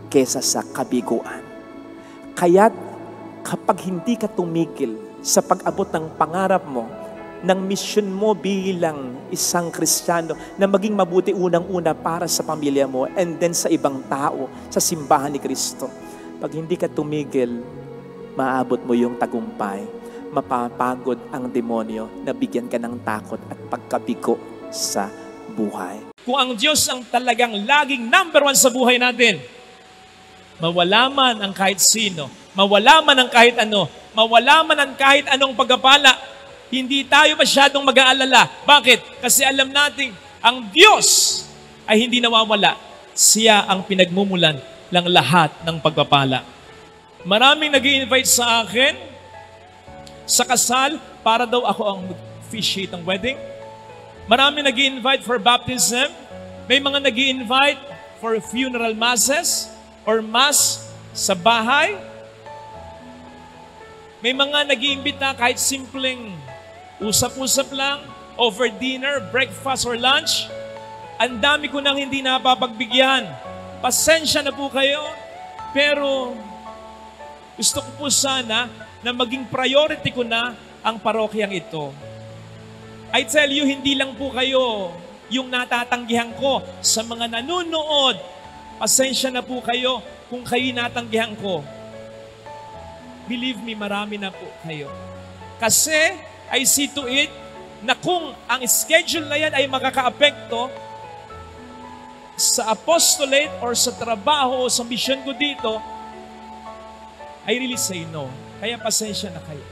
kesa sa kabiguan. Kaya't kapag hindi ka tumigil sa pag-abot ng pangarap mo, ng misyon mo bilang isang Kristiyano na maging mabuti unang-una para sa pamilya mo and then sa ibang tao, sa simbahan ni Kristo. Pag hindi ka tumigil, maabot mo yung tagumpay. Mapapagod ang demonyo na bigyan ka ng takot at pagkabigo sa buhay. Kung ang Diyos ang talagang laging number 1 sa buhay natin, mawala man ang kahit sino, mawala man ang kahit ano, mawala man ang kahit anong pagkapala, hindi tayo masyadong mag-aalala. Bakit? Kasi alam natin, ang Diyos ay hindi nawawala. Siya ang pinagmumulan ng lahat ng pagpapala. Maraming nag-i-invite sa akin sa kasal para daw ako ang officiate ng wedding. Maraming nag-i-invite for baptism. May mga nag-i-invite for funeral masses or mass sa bahay. May mga nag-iimbita kahit simpleng usap-usap lang, over dinner, breakfast, or lunch. Ang dami ko nang hindi napapagbigyan. Pasensya na po kayo. Pero gusto ko po sana na maging priority ko na ang parokyang ito. I tell you, hindi lang po kayo yung natatanggihan ko sa mga nanonood. Pasensya na po kayo kung kayo natanggihan ko. Believe me, marami na po kayo. Kasi I see to it na kung ang schedule na yan ay makakaapekto sa apostolate or sa trabaho o sa mission ko dito, I really say no. Kaya pasensya na kayo.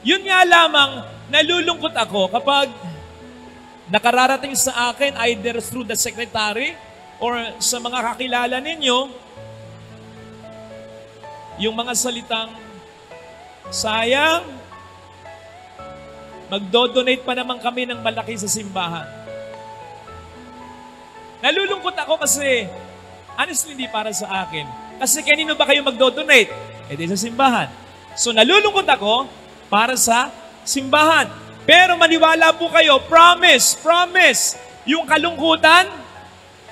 Yun nga lamang, nalulungkot ako kapag nakararating sa akin either through the secretary or sa mga kakilala ninyo, yung mga salitang, sayang, magdo-donate pa naman kami ng malaki sa simbahan. Nalulungkot ako kasi, honestly, hindi para sa akin. Kasi kanino ba kayo magdo-donate? Eh di sa simbahan. So nalulungkot ako para sa simbahan. Pero maniwala po kayo, promise, yung kalungkutan,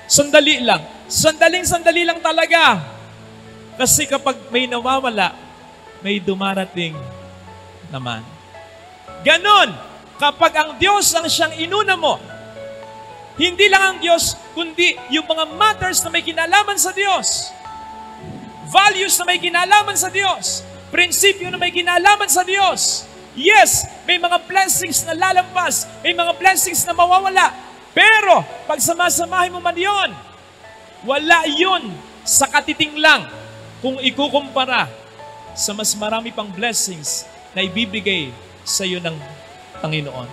sandali lang. Sandali lang talaga. Kasi kapag may nawawala, may dumarating naman. Ganon, kapag ang Diyos ang siyang inuna mo, hindi lang ang Diyos, kundi yung mga matters na may kinalaman sa Diyos. Values na may kinalaman sa Diyos. Prinsipyo na may kinalaman sa Diyos. Yes, may mga blessings na lalampas, may mga blessings na mawawala. Pero, pag samasamahin mo man yun, wala yun sa katiting lang kung ikukumpara sa mas marami pang blessings na ibibigay sa iyo ng Panginoon.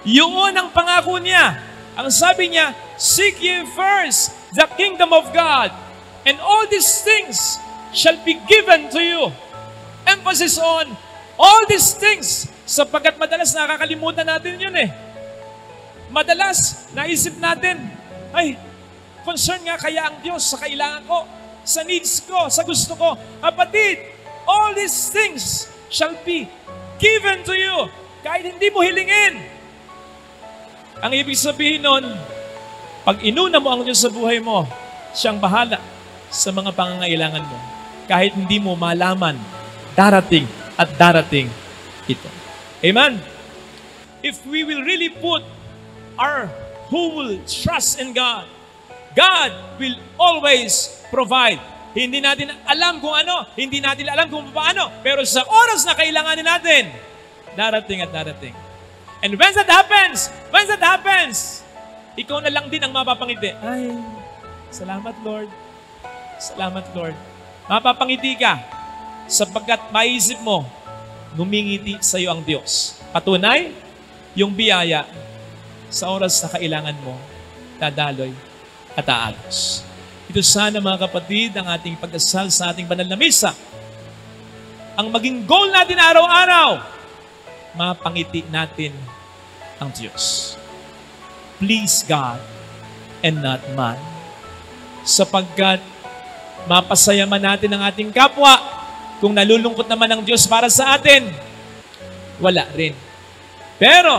Yun ang pangako niya. Ang sabi niya, seek ye first the kingdom of God, and all these things shall be given to you. Emphasis on all these things, sapagkat madalas nakakalimutan natin yun eh. Madalas, naisip natin, ay, concern nga kaya ang Diyos sa kailangan ko, sa needs ko, sa gusto ko. Kapatid, all these things shall be given to you, kahit hindi mo hilingin. Ang ibig sabihin nun, pag inuna mo ang Diyos sa buhay mo, siyang bahala sa mga pangangailangan mo. Kahit hindi mo malaman, darating at darating ito. Amen? If we will really put our whole trust in God, God will always provide. Hindi natin alam kung ano, hindi natin alam kung paano, pero sa oras na kailanganin natin, darating at darating. And when that happens, ikaw na lang din ang mapapangiti. Ay, salamat Lord. Salamat Lord. Mapapangiti ka sapagkat maisip mo, ngumingiti sa iyo ang Diyos. Patunay, yung biyaya sa oras na kailangan mo, dadaloy at aagos. Ito sana mga kapatid, ang ating pagdasal sa ating banal na misa. Ang maging goal natin araw-araw, mapangiti natin ang Diyos. Please God and not man. Sapagkat mapasaya man natin ang ating kapwa, kung nalulungkot naman ang Diyos para sa atin, wala rin. Pero,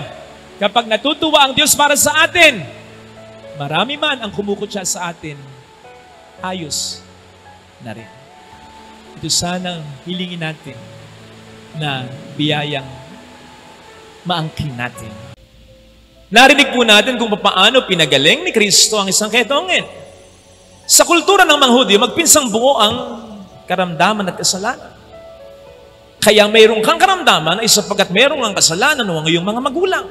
kapag natutuwa ang Diyos para sa atin, marami man ang kumukutya sa atin, ayos na rin. Ito sanang hilingin natin na biyayang maangkin natin. Narinig po natin kung paano pinagaling ni Kristo ang isang ketongin. Sa kultura ng mga Hudyo, magpinsang buo ang karamdaman at kasalanan. Kaya mayroong kang karamdaman ay sapagkat mayroong ang kasalanan ng iyong mga magulang.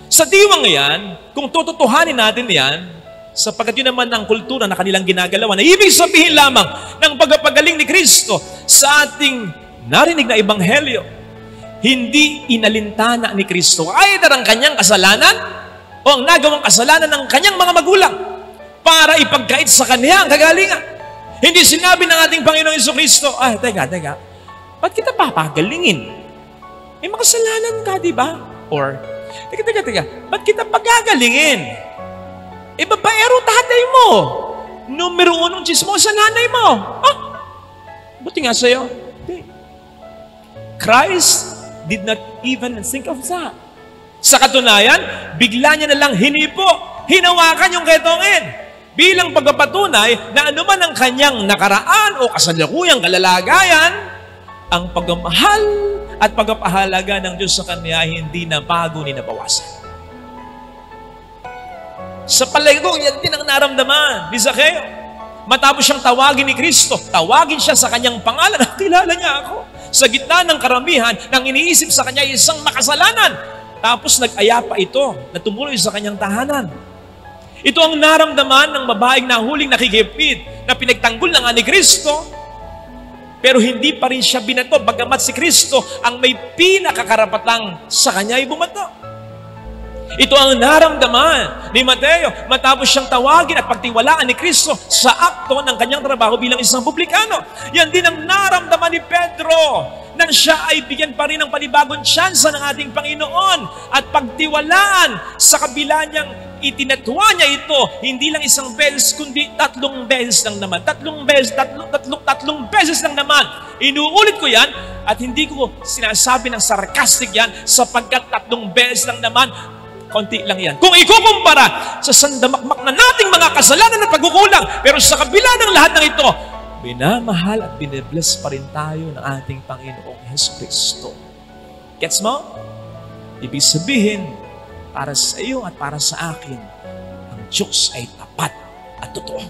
Sa diwang yan, kung tututuhanin natin yan, sapagkat yun naman ang kultura na kanilang ginagalawan, na ibig sabihin lamang ng pagpagaling ni Kristo sa ating narinig na ebanghelyo, hindi inalintana ni Kristo either ang kanyang kasalanan o ang nagawang kasalanan ng kanyang mga magulang para ipagkait sa kanya ang kagalingan. Hindi sinabi ng ating Panginoong Jesucristo, teka, ba't kita papagalingin? May makasalanan ka, di ba? Or, teka, ba't kita pagagalingin? Babaero tatay mo. Numero 1 chismosa nanay mo. Buti nga sa'yo. Christ did not even think of that. Sa katunayan, bigla niya na lang hinipo, hinawakan yung ketongin bilang pagpapatunay na anuman ang kanyang nakaraan o kasalukuyang kalalagayan, ang pagmamahal at pagpapahalaga ng Diyos sa kanya hindi na bago ni nabawasan. Sa palagay ko, yan din ang naramdaman ni Zaccheo. Matapos siyang tawagin ni Kristo, tawagin siya sa kanyang pangalan, kilala niya ako. Sa gitna ng karamihan, nang iniisip sa kanya isang makasalanan, tapos nag-aya pa ito na tumuloy sa kanyang tahanan. Ito ang naramdaman ng babaeng nahuling nakikipid na pinagtanggol na nga ni Kristo, pero hindi pa rin siya binato, bagamat si Kristo ang may pinakakarapatang sa kanya ay bumato. Ito ang naramdaman ni Mateo matapos siyang tawagin at pagtiwalaan ni Kristo sa akto ng kanyang trabaho bilang isang publikano. Yan din ang naramdaman ni Pedro nang siya ay bigyan pa rin ng panibagong tsansa ng ating Panginoon at pagtiwalaan sa kabila niyang itinatwa niya ito, hindi lang isang beses, kundi 3 beses lang naman. 3 beses lang naman. Inuulit ko yan at hindi ko sinasabi ng sarcastic yan sapagkat 3 beses lang naman. Konti lang yan. Kung ikukumpara sa sandamakmak na nating mga kasalanan at pagkukulang, pero sa kabila ng lahat ng ito, binamahal at binibless pa rin tayo ng ating Panginoong Jesucristo. Gets mo? Ibig sabihin, para sa iyo at para sa akin, ang Diyos ay tapat at totoo.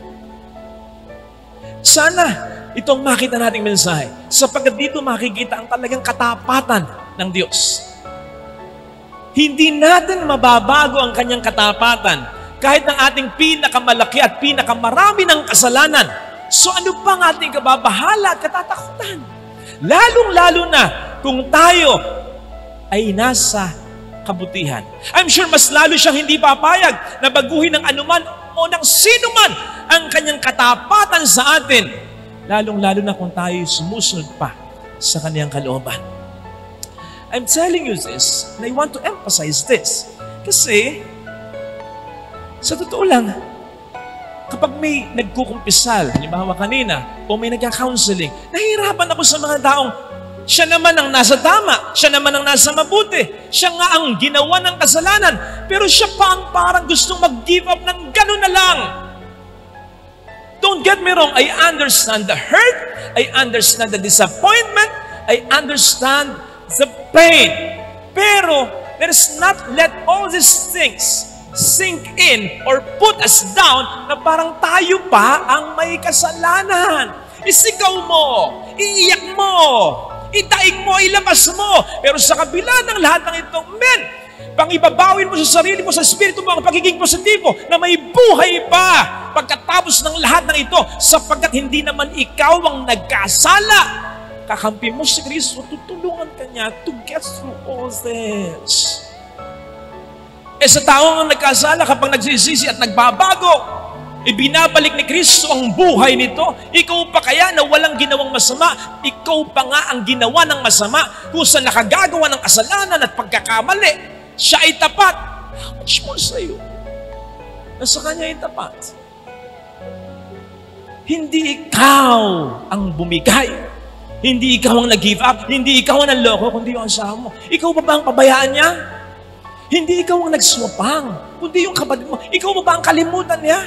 Sana itong makita nating mensahe, sapagkat dito makikita ang talagang katapatan ng Diyos. Hindi natin mababago ang kanyang katapatan kahit ng ating pinakamalaki at pinakamarami ng kasalanan. So ano pang ating kababahala at katatakutan? Lalong-lalo na kung tayo ay nasa kabutihan. I'm sure mas lalo siyang hindi papayag na baguhin ng anuman o ng sino man ang kanyang katapatan sa atin. Lalong-lalo na kung tayo sumusunod pa sa kanyang kalooban. I'm telling you this, and I want to emphasize this. Kasi, sa totoo lang, kapag may nagkukumpisal, halimbawa kanina, o may nagka-counseling, nahihirapan ako sa mga taong, siya naman ang nasa tama, siya naman ang nasa mabuti, siya nga ang ginawa ng kasalanan, pero siya pa ang parang gustong mag-give up ng gano'n na lang. Don't get me wrong, I understand the hurt, I understand the disappointment, I understand the pain. Pero, let us not let all these things sink in or put us down na parang tayo pa ang may kasalanan. Isigaw mo, iiyak mo, itaing mo, ilabas mo. Pero sa kabila ng lahat ng ito, men, pangibabawin mo sa sarili mo, sa espiritu mo, ang pagiging positibo na may buhay pa pagkatapos ng lahat ng ito, sapagkat hindi naman ikaw ang nagkasala. Kakampi mo si Kristo, tutulungan ka niya to get through all this. Sa taong nagkasala, kapag nagsisisi at nagbabago, ibinabalik ni Kristo ang buhay nito. Ikaw pa kaya na walang ginawang masama? Ikaw pa nga ang ginawa ng masama kung saan nakagagawa ng kasalanan at pagkakamali. Siya ay tapat. How much more sa iyo? Nasa kanya ay tapat. Hindi ikaw ang bumigay. Hindi ikaw ang nag-give up, hindi ikaw ang nanloko, kundi yung asawa mo. Ikaw ba ang pabayaan niya? Hindi ikaw ang nagswapang, kundi yung kapatid mo. Ikaw ba ang kalimutan niya?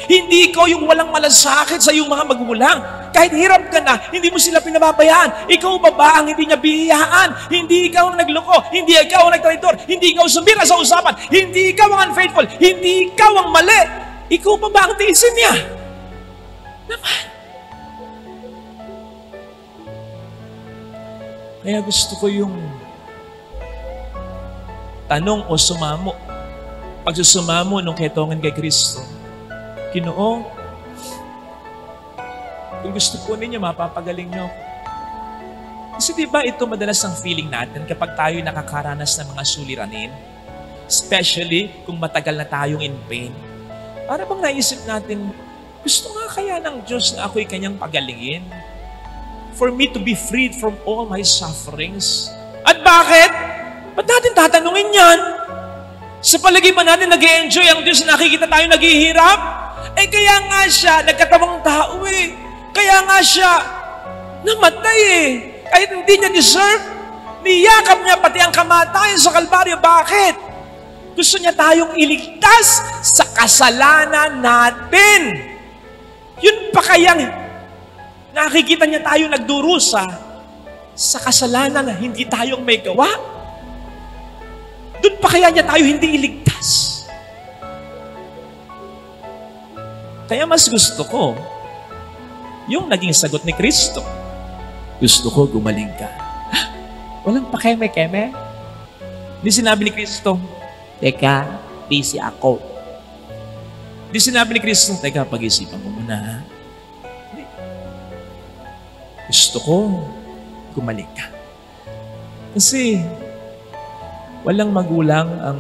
Hindi ikaw yung walang malasakit sa iyong mga magulang. Kahit hirap ka na, hindi mo sila pinababayaan. Ikaw ba ang hindi niya bihiyaan? Hindi ikaw ang nagloko, hindi ikaw ang nagtraitor, hindi ikaw sumira sa usapan, hindi ikaw ang unfaithful, hindi ikaw ang mali. Ikaw ba ang tiisin niya? Naman. Kaya gusto ko yung tanong o sumamo. Pag susumamo nung ketongan kay Kristo, Ginoo, kung gusto po ninyo, mapapagaling nyo. Kasi diba ito madalas ang feeling natin kapag tayo nakakaranas ng mga suliranin? Especially kung matagal na tayong in pain. Para bang naisip natin, gusto nga kaya ng Diyos na ako'y kanyang pagalingin? For me to be freed from all my sufferings. At bakit? Ba't natin tatanungin yan? Sa palagi ba natin nag-i-enjoy ang Diyos na nakikita tayo naghihirap? Kaya nga siya, nagkatawang tao eh. Kaya nga siya, namatay eh. Kahit hindi niya deserve, Niyakap niya pati ang kamatayan sa Kalbaryo. Bakit? Gusto niya tayong iligtas sa kasalanan natin. Yun pa kayang nakikita niya tayo nagdurusa sa kasalanan na hindi tayong may gawa? Doon pa kaya niya tayo hindi iligtas? Kaya mas gusto ko yung naging sagot ni Kristo. Gusto ko gumaling ka. Walang pakeme-keme. Hindi sinabi ni Kristo, teka, busy ako. Hindi sinabi ni Kristo, teka, pag-isipan mo muna. Ha? Gusto ko gumaling ka. Kasi walang magulang ang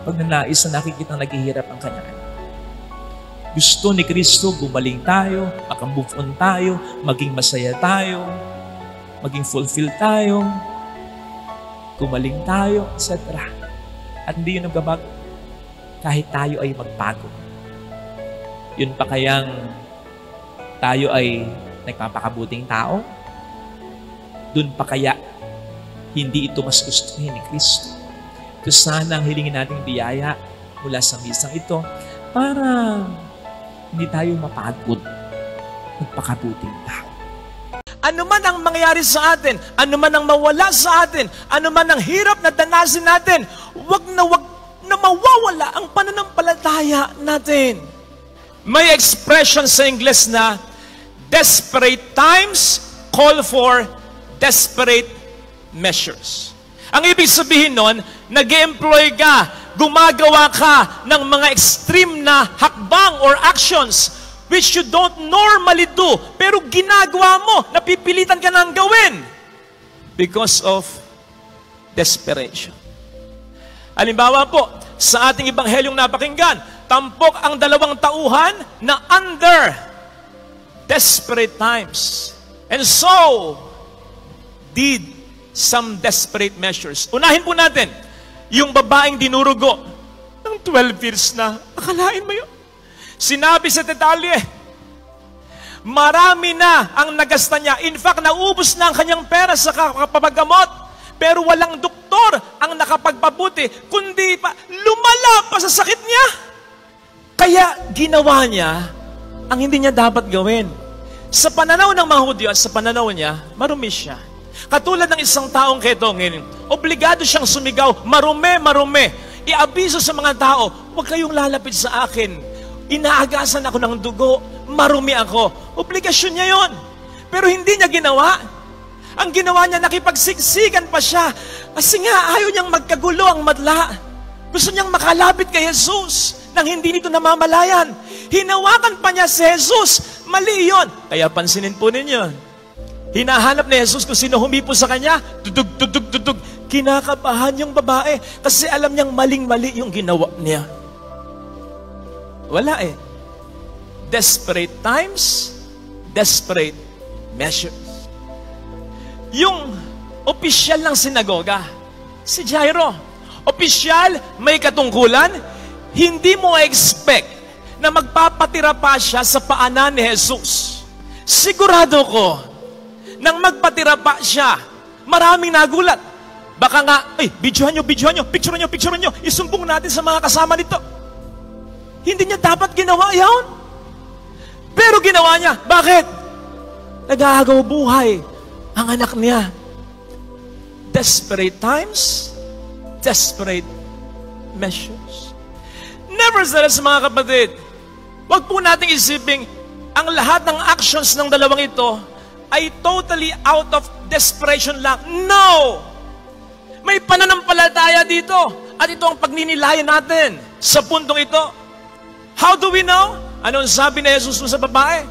pagnanais na nakikita naghihirap ang kanyang anak. Gusto ni Kristo gumaling tayo, makamove on tayo, maging masaya tayo, maging fulfill tayo, gumaling tayo, etc. At hindi yun nagbabago kahit tayo ay magbago. Yun pa kayang tayo ay nagpapakabuting tao? Doon pa kaya hindi ito mas gustuhin ni Kristo? Ito sana ang hilingin nating biyaya mula sa misang ito para hindi tayo mapagod magpakabuting tao. Ano man ang mangyari sa atin, ano man ang mawala sa atin, ano man ang hirap na danasin natin, wag na mawawala ang pananampalataya natin. May expression sa Ingles na desperate times call for desperate measures. Ang ibig sabihin nun, nag-employ ka, gumagawa ka ng mga extreme na hakbang or actions which you don't normally do, pero ginagawa mo, napipilitan ka nang gawin because of desperation. Halimbawa po, sa ating Ebanghelyong napakinggan, tampok ang 2 tauhan na under desperate times. And so, did some desperate measures. Unahin po natin, yung babaeng dinurugo ng 12 years na, akalain mo yun? Sinabi sa detalye, marami na ang nagasta niya. In fact, naubos na ang kanyang pera sa kapapagamot. Pero walang doktor ang nakapagpabuti, kundi pa lumala pa sa sakit niya. Kaya ginawa niya ang hindi niya dapat gawin. Sa pananaw ng mga Hudyo at sa pananaw niya, marumi siya. Katulad ng isang taong ketongin, obligado siyang sumigaw, marumi, marumi. Iabiso sa mga tao, huwag kayong lalapit sa akin. Inaagasan ako ng dugo, marumi ako. Obligasyon niya yon. Pero hindi niya ginawa. Ang ginawa niya, nakipagsiksikan pa siya. Kasi nga, ayaw niyang magkagulo ang madla. Gusto niyang makalapit kay Jesus nang hindi nito namamalayan. Hinawakan pa niya si Jesus. Mali yun. Kaya pansinin po ninyo. Hinahanap ni Jesus kung sino humipo sa kanya. Dudug, dudug, dudug. Kinakabahan yung babae kasi alam niyang maling-mali yung ginawa niya. Wala eh. Desperate times, desperate measures. Yung opisyal ng sinagoga, si Jairo, opisyal, may katungkulan, hindi mo expect na magpapatira pa siya sa paanan ni Jesus. Sigurado ko, nang magpatira pa siya, maraming nagulat. Baka nga, videohan nyo, picturean nyo, isumbong natin sa mga kasama nito. Hindi niya dapat ginawa yan. Pero ginawa niya. Bakit? Nag-aagaw buhay ang anak niya. Desperate times, desperate measures. Nevertheless, mga kapatid, wag po nating isiping ang lahat ng actions ng dalawang ito ay totally out of desperation lang. No! May pananampalataya dito. At ito ang pagninilayan natin sa puntong ito. How do we know? Anong sabi ni Jesus sa babae?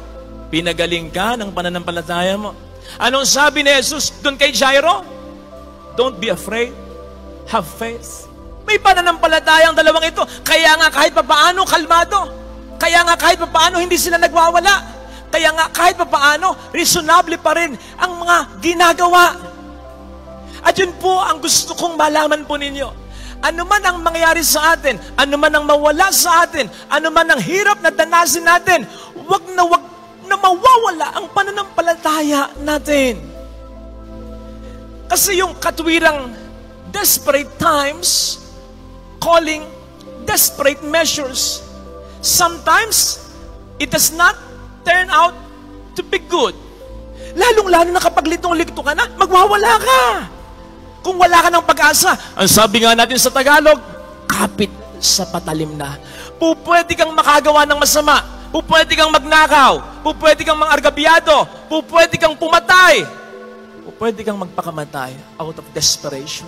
Pinagaling ka ng pananampalataya mo. Anong sabi ni Jesus doon kay Jairo? Don't be afraid. Have faith. May pananampalataya ang dalawang ito. Kaya nga kahit papaano, kalmado. Kaya nga kahit papaano, hindi sila nagwawala. Kaya nga kahit papaano, reasonable pa rin ang mga ginagawa. At yun po ang gusto kong malaman po ninyo. Ano man ang mangyari sa atin, ano man ang mawala sa atin, ano man ang hirap na danasin natin, wag na mawawala ang pananampalataya natin. Kasi yung katwirang desperate times, calling desperate measures, sometimes, it does not turn out to be good. Lalong-lalo na kapag litong-lito ka na, magwawala ka. Kung wala ka ng pag-asa, ang sabi nga natin sa Tagalog, kapit sa patalim na. Pupwede kang makagawa ng masama, pupwede kang magnakaw, pupwede kang mangargabyado, pupwede kang pumatay, pupwede kang magpakamatay out of desperation.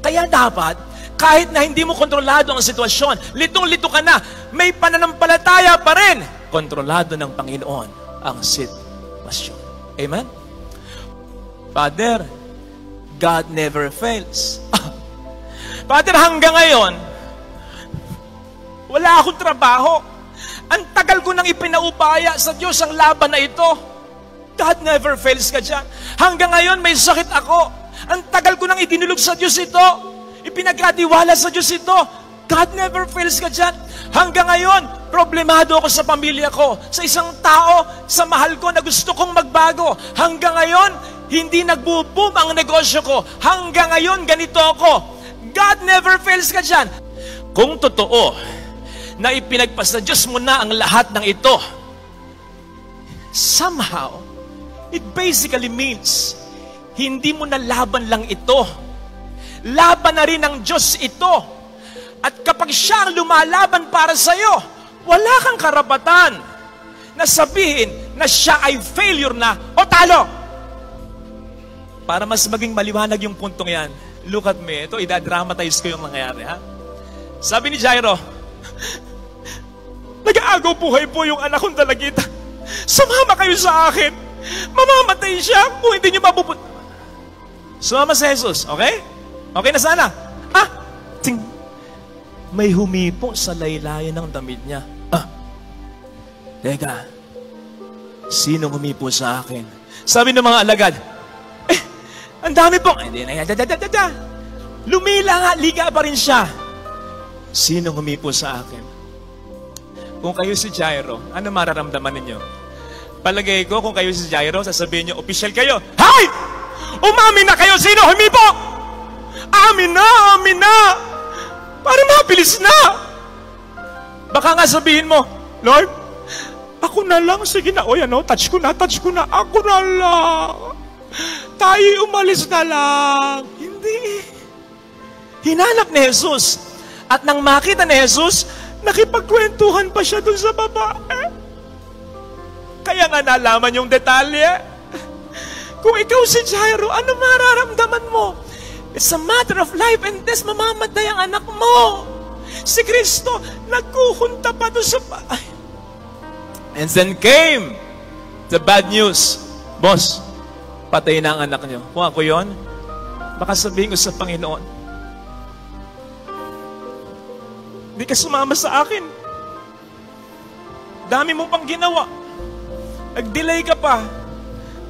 Kaya dapat, kahit na hindi mo kontrolado ang sitwasyon, litong-lito ka na, may pananampalataya pa rin. Kontrolado ng Panginoon ang sitwasyon. Amen? Father, God never fails. Father, hanggang ngayon, wala akong trabaho. Ang tagal ko nang ipinaubaya sa Diyos ang laban na ito. God never fails ka dyan. Hanggang ngayon, may sakit ako. Ang tagal ko nang itinulog sa Diyos ito. Ipinagkatiwala sa Diyos ito. God never fails ka dyan. Hanggang ngayon, problemado ako sa pamilya ko, sa isang tao, sa mahal ko na gusto kong magbago. Hanggang ngayon, hindi nagbo-boom ang negosyo ko. Hanggang ngayon, ganito ako. God never fails ka dyan. Kung totoo na ipinagpasa Diyos mo na ang lahat ng ito, somehow, it basically means, hindi mo na laban lang ito. Laban na rin ng Diyos ito. At kapag siya ang lumalaban para sa'yo, wala kang karapatan na sabihin na siya ay failure na o talo. Para mas maging maliwanag yung puntong yan, look at me. Ito, idadramatize ko yung nangyayari, ha? Sabi ni Jairo, nag-aagaw buhay po yung anak kong dalagita. Sumama kayo sa akin. Mamamatay siya kung hindi niyo mapupunta. Sumama si Jesus, okay? Okay na sana. Ting. May humipo sa laylayan ng damit niya. Teka, sino humipo sa akin? Sabi ng mga alagad, ang dami po. Hindi na yan. Lumila nga, liga pa rin siya. Sino humipo sa akin? Kung kayo si Jairo, ano mararamdaman ninyo? Palagay ko, kung kayo si Jairo, sasabihin nyo, official kayo. Hay! Umamin na kayo! Sino humipo? Amin na! Amin na! Para mabilis na! Baka nga sabihin mo, Lord, ako na lang. Sige na. O yan o, touch ko na. Ako na lang. Tayo umalis na lang. Hindi. Hinanap ni Jesus. At nang makita ni Jesus, nakipagkwentuhan pa siya dun sa babae. Kaya nga nalaman yung detalye. Kung ikaw si Jairo, ano mararamdaman mo? It's a matter of life and death. Mamamatay ang anak mo. Si Kristo, nagkukunta pa doon sa... And then came the bad news. Boss, patay na ang anak niyo. Kung ako yun, baka sabihin ko sa Panginoon, hindi ka sumama sa akin. Dami mo pang ginawa. Nag-delay ka pa.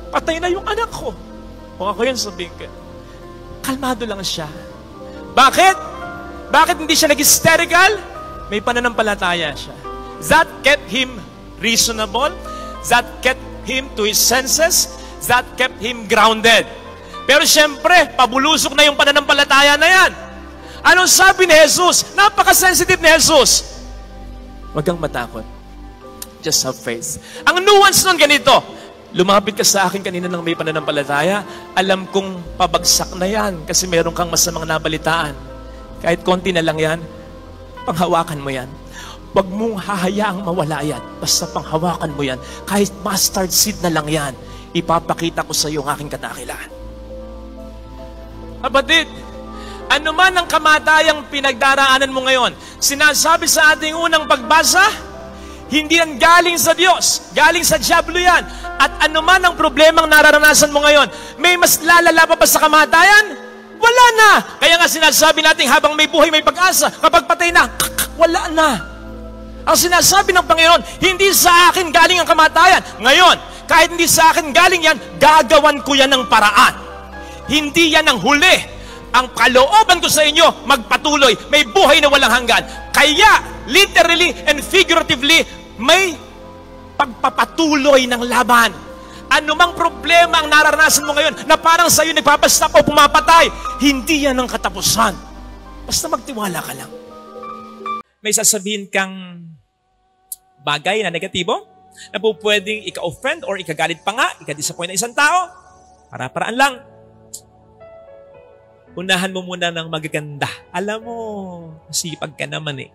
Patay na yung anak ko. Kung ako yun, sabihin ko, kalmado lang siya. Bakit? Bakit hindi siya nag-hysterical? May pananampalataya siya. That kept him reasonable. That kept him to his senses. That kept him grounded. Pero siyempre, pabulusok na yung pananampalataya na yan. Anong sabi ni Jesus? Napaka-sensitive ni Jesus. Huwag kang matakot. Just have faith. Ang nuance nun ganito, lumapit ka sa akin kanina nang may pananampalataya, alam kong pabagsak na yan kasi meron kang masamang nabalitaan. Kahit konti na lang yan, panghawakan mo yan. Huwag mong hahayaang mawala yan. Basta panghawakan mo yan. Kahit mustard seed na lang yan, ipapakita ko sa iyo ang aking kadakilaan. Kapatid, ano man ang kamatayang pinagdaraanan mo ngayon, sinasabi sa ating unang pagbasa, hindi yan galing sa Diyos, galing sa diablo yan. At ano man ang problemang nararanasan mo ngayon, may mas lalala pa ba sa kamatayan? Wala na. Kaya nga sinasabi natin habang may buhay, may pag-asa. Kapag patay na, wala na. Ang sinasabi ng Panginoon, hindi sa akin galing ang kamatayan. Ngayon, kahit hindi sa akin galing yan, gagawan ko yan ng paraan. Hindi yan ang huli. Ang kalooban ko sa inyo, magpatuloy. May buhay na walang hanggan. Kaya, literally and figuratively, may pagpapatuloy ng laban. Anumang problema ang nararanasan mo ngayon na parang sa'yo nagpapastop o pumapatay, hindi yan ang katapusan. Basta magtiwala ka lang. May sasabihin kang bagay na negatibo, na po pwedeng ika-offend or ikagalit pa nga, ika-disappoint na isang tao, para-paraan lang. Unahan mo muna ng magaganda. Alam mo, masipag ka naman eh.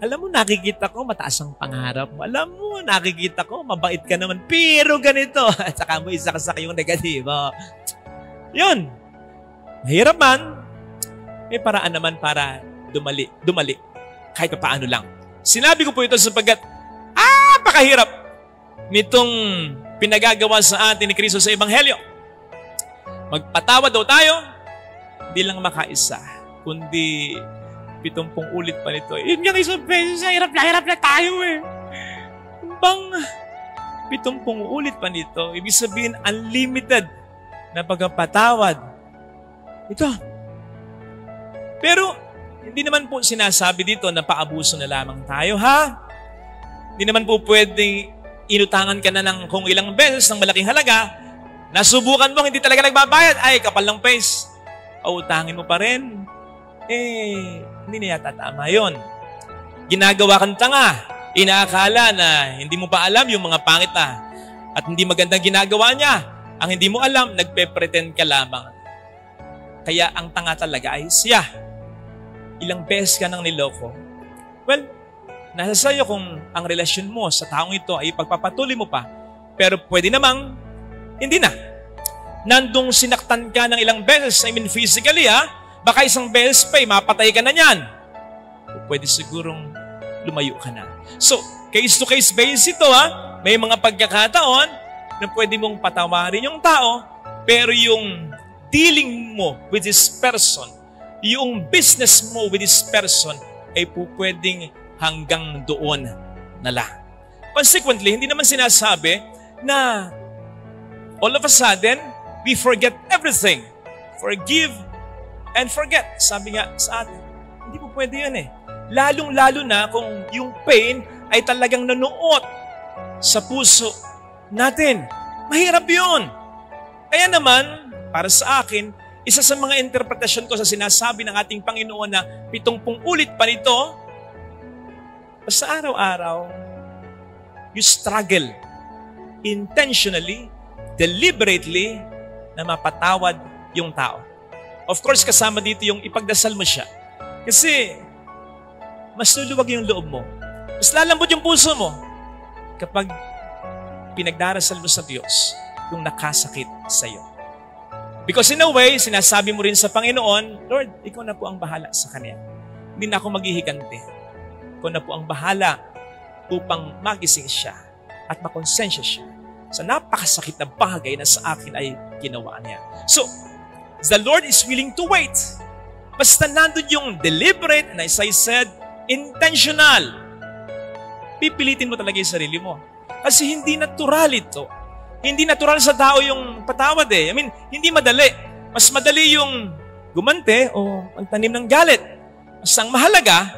Alam mo, nakikita ko mataas ang pangarap mo. Alam mo, nakikita ko mabait ka naman. Pero ganito. At saka mo isa ka sa kayong negatibo. Yun. Mahirap man. May paraan naman para dumali. Kahit pa paano lang. Sinabi ko po ito sapagkat napakahirap nitong pinagagawa sa atin ni Kristo sa Ebanghelyo. Magpatawad daw tayo, hindi lang makaisa, kundi 70 ulit pa nito. Yun nga isang beses, hirap na tayo eh. Bang 70 ulit pa nito, ibig sabihin unlimited na pagpapatawad. Ito. Pero, hindi naman po sinasabi dito na paabuso na lamang tayo, ha? Hindi naman po pwedeng inutangan ka na ng kung ilang beses ng malaking halaga, nasubukan mo, hindi talaga nagbabayad, ay kapal ng face. O utangin mo pa rin. Hindi na yata tama yun. Ginagawa kang tanga. Inaakala na hindi mo pa alam yung mga pangit na at hindi magandang ginagawa niya. Ang hindi mo alam, nagpe-pretend ka lamang. Kaya ang tanga talaga ay siya. Ilang beses ka nang niloko. Well, nasa sayo kung ang relasyon mo sa taong ito ay pagpapatuloy mo pa. Pero pwede namang, hindi na. Nandung sinaktan ka ng ilang beses, I mean physically baka isang beses pa mapatay ka na niyan. O pwede sigurong lumayo ka na. So, case-to-case basis ito May mga pagkakataon na pwede mong patawarin yung tao, pero yung dealing mo with this person, yung business mo with this person, ay po pwedeng hanggang doon na lang. Consequently, hindi naman sinasabi na all of a sudden, we forget everything. Forgive and forget. Sabi nga sa atin, hindi po pwede yun Lalong-lalo na kung yung pain ay talagang nanuot sa puso natin. Mahirap yun. Kaya naman, para sa akin, isa sa mga interpretasyon ko sa sinasabi ng ating Panginoon na 70 ulit pa nito, sa araw-araw, you struggle intentionally, deliberately, na mapatawad yung tao. Of course, kasama dito yung ipagdasal mo siya. Kasi, mas luluwag yung loob mo. Mas lalambot yung puso mo kapag pinagdarasal mo sa Diyos yung nakasakit sa iyo. Because in a way, sinasabi mo rin sa Panginoon, Lord, ikaw na po ang bahala sa kanya. Hindi na ako maghihigante. Ikaw na po ang bahala upang magising siya at makonsensya siya sa napakasakit na bagay na sa akin ay ginawa niya. So, the Lord is willing to wait. Basta nandun yung deliberate, and as I said, intentional. Pipilitin mo talaga yung sarili mo. Kasi hindi natural ito. Hindi natural sa tao yung patawad I mean, hindi madali. Mas madali yung gumante o magtanim ng galit. Mas ang mahalaga,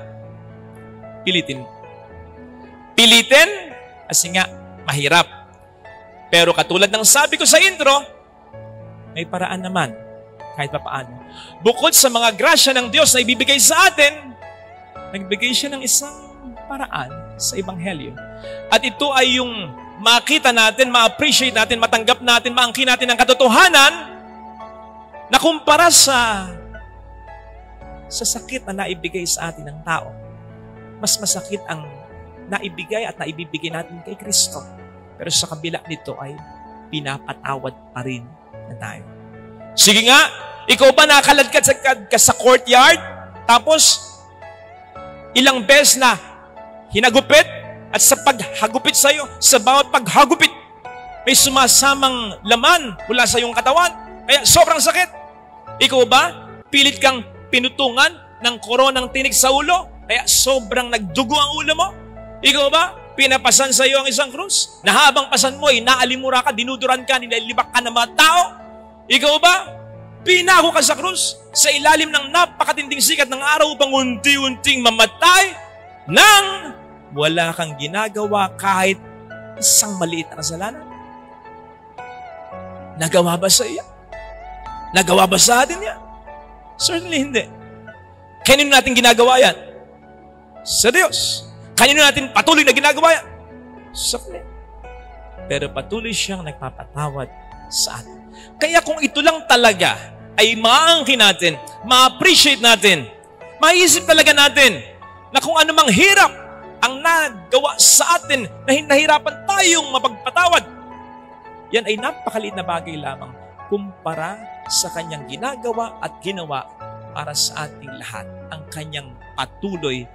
pilitin mo. Pilitin, kasi nga, mahirap. Pero katulad ng sabi ko sa intro, may paraan naman, kahit pa paano. Bukod sa mga grasya ng Diyos na ibibigay sa atin, nagbigay siya ng isang paraan sa Ebanghelyo. At ito ay yung makita natin, ma-appreciate natin, matanggap natin, maangkin natin ang katotohanan na kumpara sa sakit na naibigay sa atin ng tao. Mas masakit ang naibigay at naibibigay natin kay Kristo. Pero sa kabila nito ay pinapatawad pa rin na tayo. Sige nga, ikaw ba nakaladkad ka sa courtyard? Tapos, ilang beses na hinagupit at sa paghagupit sa iyo, sa bawat paghagupit, may sumasamang laman mula sa iyong katawan. Kaya sobrang sakit. Ikaw ba, pilit kang pinutungan ng koronang tinik sa ulo? Kaya sobrang nagdugo ang ulo mo? Ikaw ba, pinapasan sa iyo ang isang krus? Na habang pasan mo, naalimura ka, dinuduran ka, nililibak ka ng mga tao? Ikaw ba, pinako ka sa krus sa ilalim ng napakatinding sikat ng araw upang unti-unting mamatay nang wala kang ginagawa kahit isang maliit na kasalanan? Nagawa ba sa iyo? Nagawa ba sa atin yan? Certainly hindi. Kanino natin ginagawa yan? Sa Diyos. Kanino natin patuloy na ginagawa yan? Sa Kanya. Pero patuloy siyang nagpapatawad sa atin. Kaya kung ito lang talaga ay maangkin natin, ma-appreciate natin, maisip talaga natin na kung anumang hirap ang nagawa sa atin na nahirapan tayong mapagpatawad, yan ay napakaliit na bagay lamang kumpara sa Kanyang ginagawa at ginawa para sa ating lahat, ang Kanyang patuloy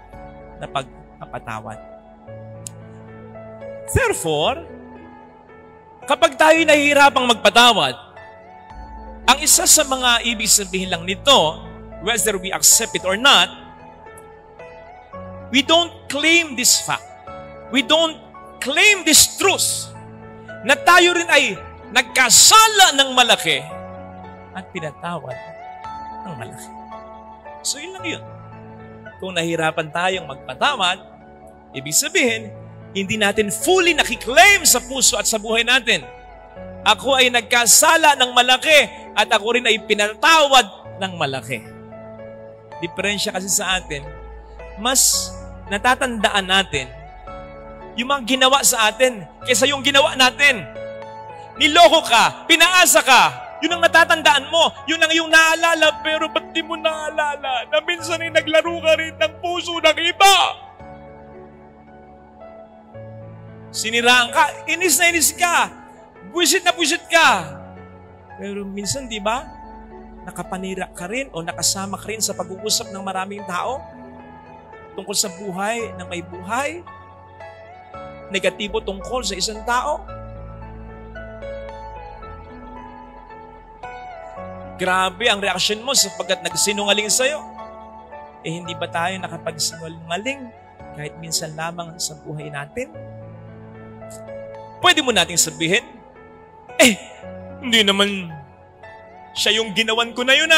na pagpapatawad. Therefore, kapag tayo nahihirapang magpatawad, ang isa sa mga ibig sabihin lang nito, whether we accept it or not, we don't claim this fact. We don't claim this truth na tayo rin ay nagkasala ng malaki at pinatawad ng malaki. So yun lang yun. Kung nahirapan tayong magpatawad, ibig sabihin, hindi natin fully nakiklaim sa puso at sa buhay natin. Ako ay nagkasala ng malaki at ako rin ay pinatawad ng malaki. Diferensya kasi sa atin, mas natatandaan natin yung mga ginawa sa atin kaysa yung ginawa natin. Niloko ka, pinaasa ka, yun ang natatandaan mo, yun ang iyong naalala, pero ba't di mo naalala na minsan ay naglaro ka rin ng puso ng iba? Siniraan ka, inis na inis ka, buwisit na buwisit ka. Pero minsan, di ba, nakapanira ka rin o nakasama ka rin sa pag-uusap ng maraming tao tungkol sa buhay ng may buhay, negatibo tungkol sa isang tao. Grabe ang reaksyon mo sapagkat nagsinungaling sa'yo. Eh hindi ba tayo nakapagsinungaling kahit minsan lamang sa buhay natin? Pwede mo nating sabihin, hindi naman siya yung ginawan ko na yun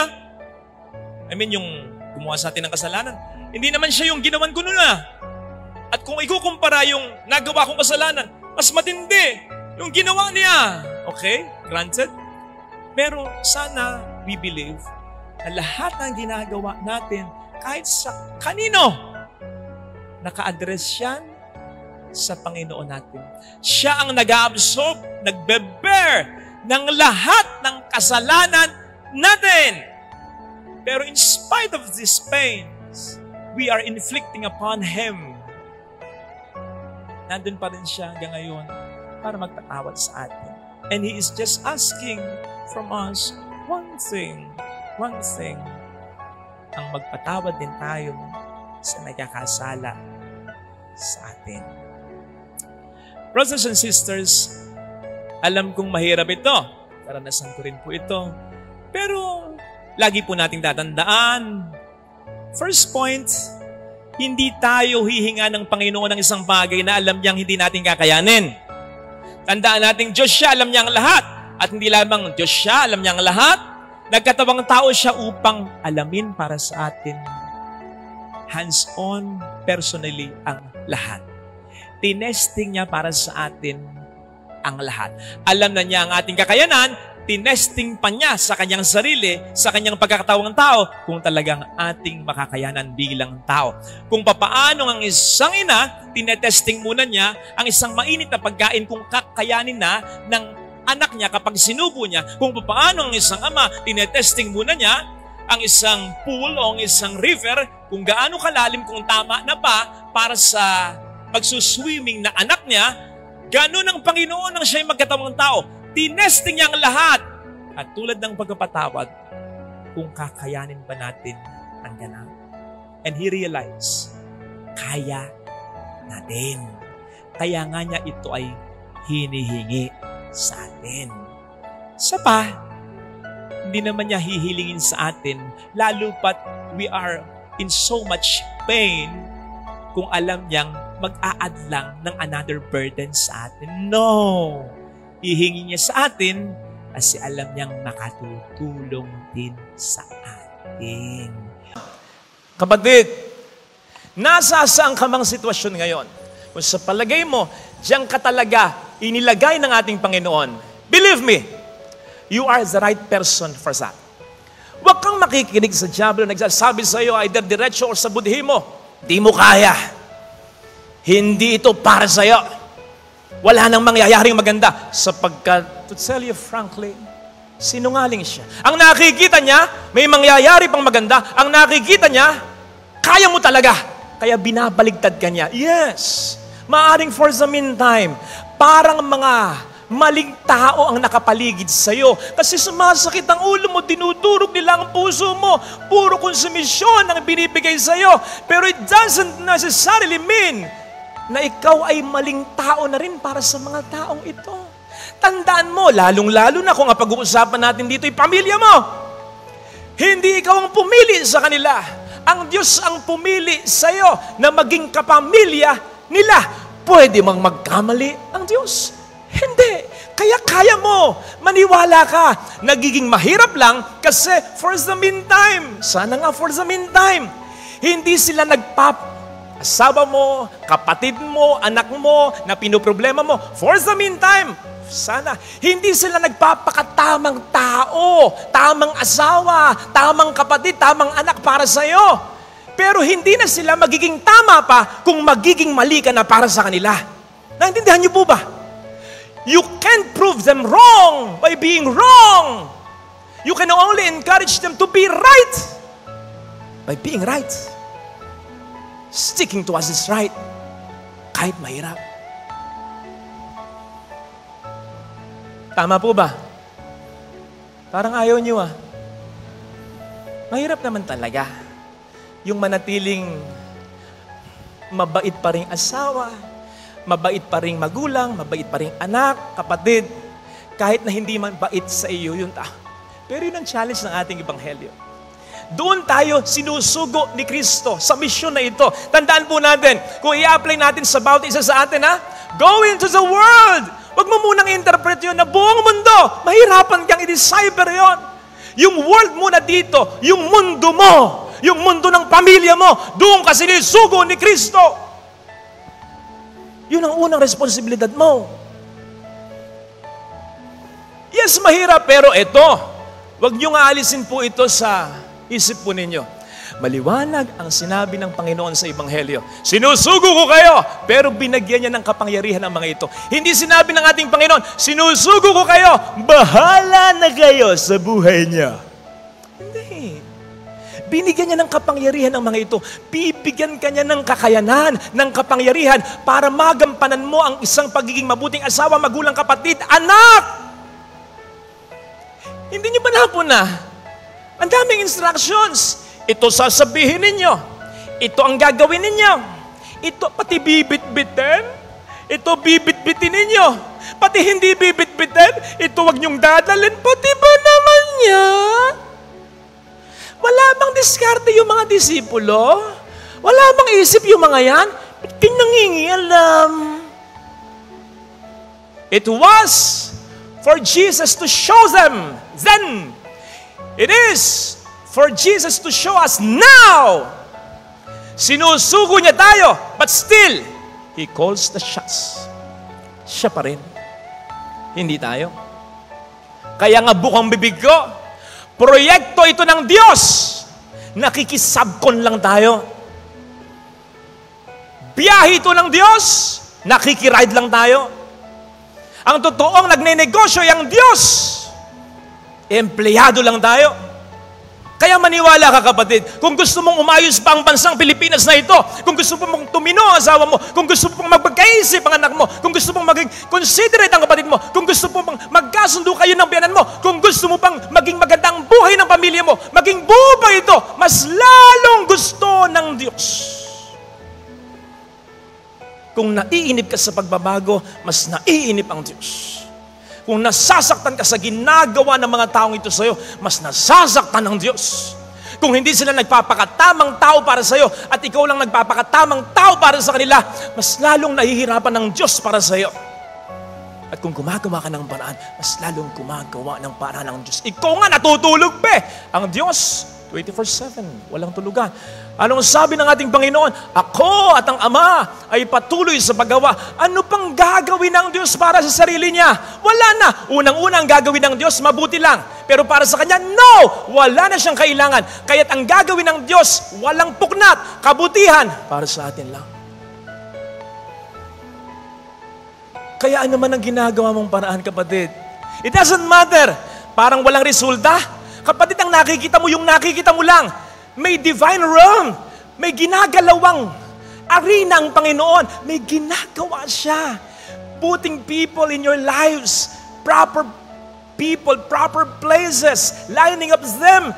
I mean, yung gumawa sa atin ng kasalanan. Hindi naman siya yung ginawan ko na. At kung ikukumpara yung nagawa kong kasalanan, mas matindi yung ginawa niya. Okay? Granted? Pero sana we believe na lahat ng ginagawa natin, kahit sa kanino, naka-address yan sa Panginoon natin. Siya ang nag-absorb, nagbe-bear ng lahat ng kasalanan natin. Pero in spite of these pains, we are inflicting upon Him. Nandun pa rin siya hanggang ngayon para magpatawad sa atin. And He is just asking from us one thing, ang magpatawad din tayo sa nagkakasala sa atin. Brothers and sisters, alam kong mahirap ito. Karanasan ko rin po ito. Pero lagi po nating tatandaan, first point, hindi tayo hihinga ng Panginoon ng isang bagay na alam niyang hindi natin kakayanin. Tandaan natin, Diyos siya, alam niya ang lahat. At hindi lamang Diyos siya, alam niya ang lahat. Nagkatawang tao siya upang alamin para sa atin. Hands-on, personally, ang lahat. Tinesting niya para sa atin ang lahat. Alam na niya ang ating kakayanan, tinesting pa niya sa kanyang sarili, sa kanyang pagkakatawang tao, kung talagang ating makakayanan bilang tao. Kung papaano ang isang ina, tinetesting muna niya ang isang mainit na pagkain kung kakayanin na ng anak niya kapag sinubo niya. Kung papaano ang isang ama, tinetesting muna niya ang isang pool o ang isang river, kung gaano kalalim, kung tama na ba para sa pagsuswimming na anak niya. Ganon ang Panginoon ang siya'y magkatawang tao. Tinesting niya ang lahat. At tulad ng pagpapatawad, kung kakayanin ba natin ang ganang. And He realized, kaya natin. Kaya nga niya ito ay hinihingi sa atin. Sa pa, hindi naman niya hihilingin sa atin, lalo pat we are in so much pain kung alam niyang mag-a-add lang ng another burden sa atin. No! Hihingi niya sa atin kasi alam niyang makatutulong din sa atin. Kapatid, nasa saan ka mang sitwasyon ngayon? Kung sa palagay mo, diyan ka talaga inilagay ng ating Panginoon. Believe me, you are the right person for that. Huwag kang makikinig sa diablo na nagsasabi sa iyo, either diretso or sa budhi mo, di mo kaya. Hindi ito para sa iyo. Wala nang mangyayaring maganda. Sapagkat, to tell you frankly, sinungaling siya. Ang nakikita niya, may mangyayari pang maganda. Ang nakikita niya, kaya mo talaga. Kaya binabaligtad ka niya. Yes, maaring for the meantime, parang mga maling tao ang nakapaligid sa iyo. Kasi sumasakit ang ulo mo, dinudurog nila ang puso mo. Puro konsumisyon ang binibigay sa iyo. Pero it doesn't necessarily mean na ikaw ay maling tao na rin para sa mga taong ito. Tandaan mo, lalong-lalo na kung ang pag-uusapan natin dito ay pamilya mo. Hindi ikaw ang pumili sa kanila. Ang Diyos ang pumili sa iyo na maging kapamilya nila. Pwede mang magkamali ang Diyos? Hindi. Kaya mo. Maniwala ka. Nagiging mahirap lang kasi for the meantime. Sana nga for the meantime. Hindi sila asawa mo, kapatid mo, anak mo, na pinoproblema mo. For the meantime, sana, hindi sila nagpapakatamang tao, tamang asawa, tamang kapatid, tamang anak para sa iyo. Pero hindi na sila magiging tama pa kung magiging mali ka na para sa kanila. Naintindihan niyo po ba? You can't prove them wrong by being wrong. You can only encourage them to be right by being right. Sticking to what is right, kahit mahirap. Tama po ba? Parang ayaw niyo Mahirap naman talaga. Yung manatiling mabait pa rin asawa, mabait pa rin magulang, mabait pa rin anak, kapatid, kahit na hindi man bait sa iyo yung tao. Pero yun ang challenge ng ating ebanghelyo. Doon tayo sinusugo ni Kristo sa misyon na ito. Tandaan po natin, kung i-apply natin sa bawat isa sa atin, go into the world. Huwag mo munang interpret yun na buong mundo. Mahirapan kang i-decipher yun. Yung world muna dito, yung mundo mo, yung mundo ng pamilya mo, doon ka sinusugo ni Kristo. Yun ang unang responsibilidad mo. Yes, mahirap, pero ito, huwag niyong aalisin po ito sa isip po ninyo. Maliwanag ang sinabi ng Panginoon sa Ebanghelyo. Sinusugo ko kayo, pero binagyan niya ng kapangyarihan ang mga ito. Hindi sinabi ng ating Panginoon, sinusugo ko kayo, bahala na kayo sa buhay niya. Hindi. Binigyan niya ng kapangyarihan ang mga ito. Bibigyan ka niya ng kakayanan, ng kapangyarihan para magampanan mo ang isang pagiging mabuting asawa, magulang, kapatid, anak. Hindi niyo ba napuna? Ang daming instructions. Ito sasabihin ninyo. Ito ang gagawin ninyo. Ito pati bibit-bitin. Ito bibit-bitin ninyo. Pati hindi bibit-bitin. Ito wag niyong dadalhin. Pati ba naman yan? Wala bang diskarte yung mga disipulo? Wala bang isip yung mga yan? Pinangingialam. It was for Jesus to show them then. It is for Jesus to show us now. Sinusugo niya tayo, but still, He calls the shots. Siya pa rin. Hindi tayo. Kaya nga bukang bibig ko, proyekto ito ng Diyos. Nakikisabkon lang tayo. Biyahe ito ng Diyos. Nakikiride lang tayo. Ang totoong nagnenegosyo ay ang Diyos. Empleyado lang tayo. Kaya maniwala ka, kapatid, kung gusto mong umayos pa ang bansang Pilipinas na ito, kung gusto mong tumino ang asawa mo, kung gusto mong magpagkaisip ang anak mo, kung gusto mong maging considerate ang kapatid mo, kung gusto mong magkasundo kayo ng biyanan mo, kung gusto mo pang maging magandang buhay ng pamilya mo, maging buo pa ito, mas lalong gusto ng Diyos. Kung naiinip ka sa pagbabago, mas naiinip ang Diyos. Kung nasasaktan ka sa ginagawa ng mga taong ito sa iyo, mas nasasaktan ng Diyos. Kung hindi sila nagpapakatamang tao para sa iyo at ikaw lang nagpapakatamang tao para sa kanila, mas lalong nahihirapan ng Diyos para sa iyo. At kung gumagawa ka ng paraan, mas lalong gumagawa ng paraan ng Diyos. Ikaw nga natutulog pa. Ang Diyos, 24/7, walang tulugan. Anong sabi ng ating Panginoon? Ako at ang Ama ay patuloy sa paggawa. Ano pang gagawin ng Diyos para sa sarili niya? Wala na. Unang-unang gagawin ng Diyos, mabuti lang. Pero para sa Kanya, no! Wala na siyang kailangan. Kaya't ang gagawin ng Diyos, walang puknat, kabutihan, para sa atin lang. Kaya ano man ang ginagawa mong paraan, kapatid? It doesn't matter. Parang walang resulta. Kapatid, ang nakikita mo, yung nakikita mo lang. May divine realm. May ginagalawang arena ang Panginoon. May ginagawa siya. Putting people in your lives. Proper people, proper places. Lining up them.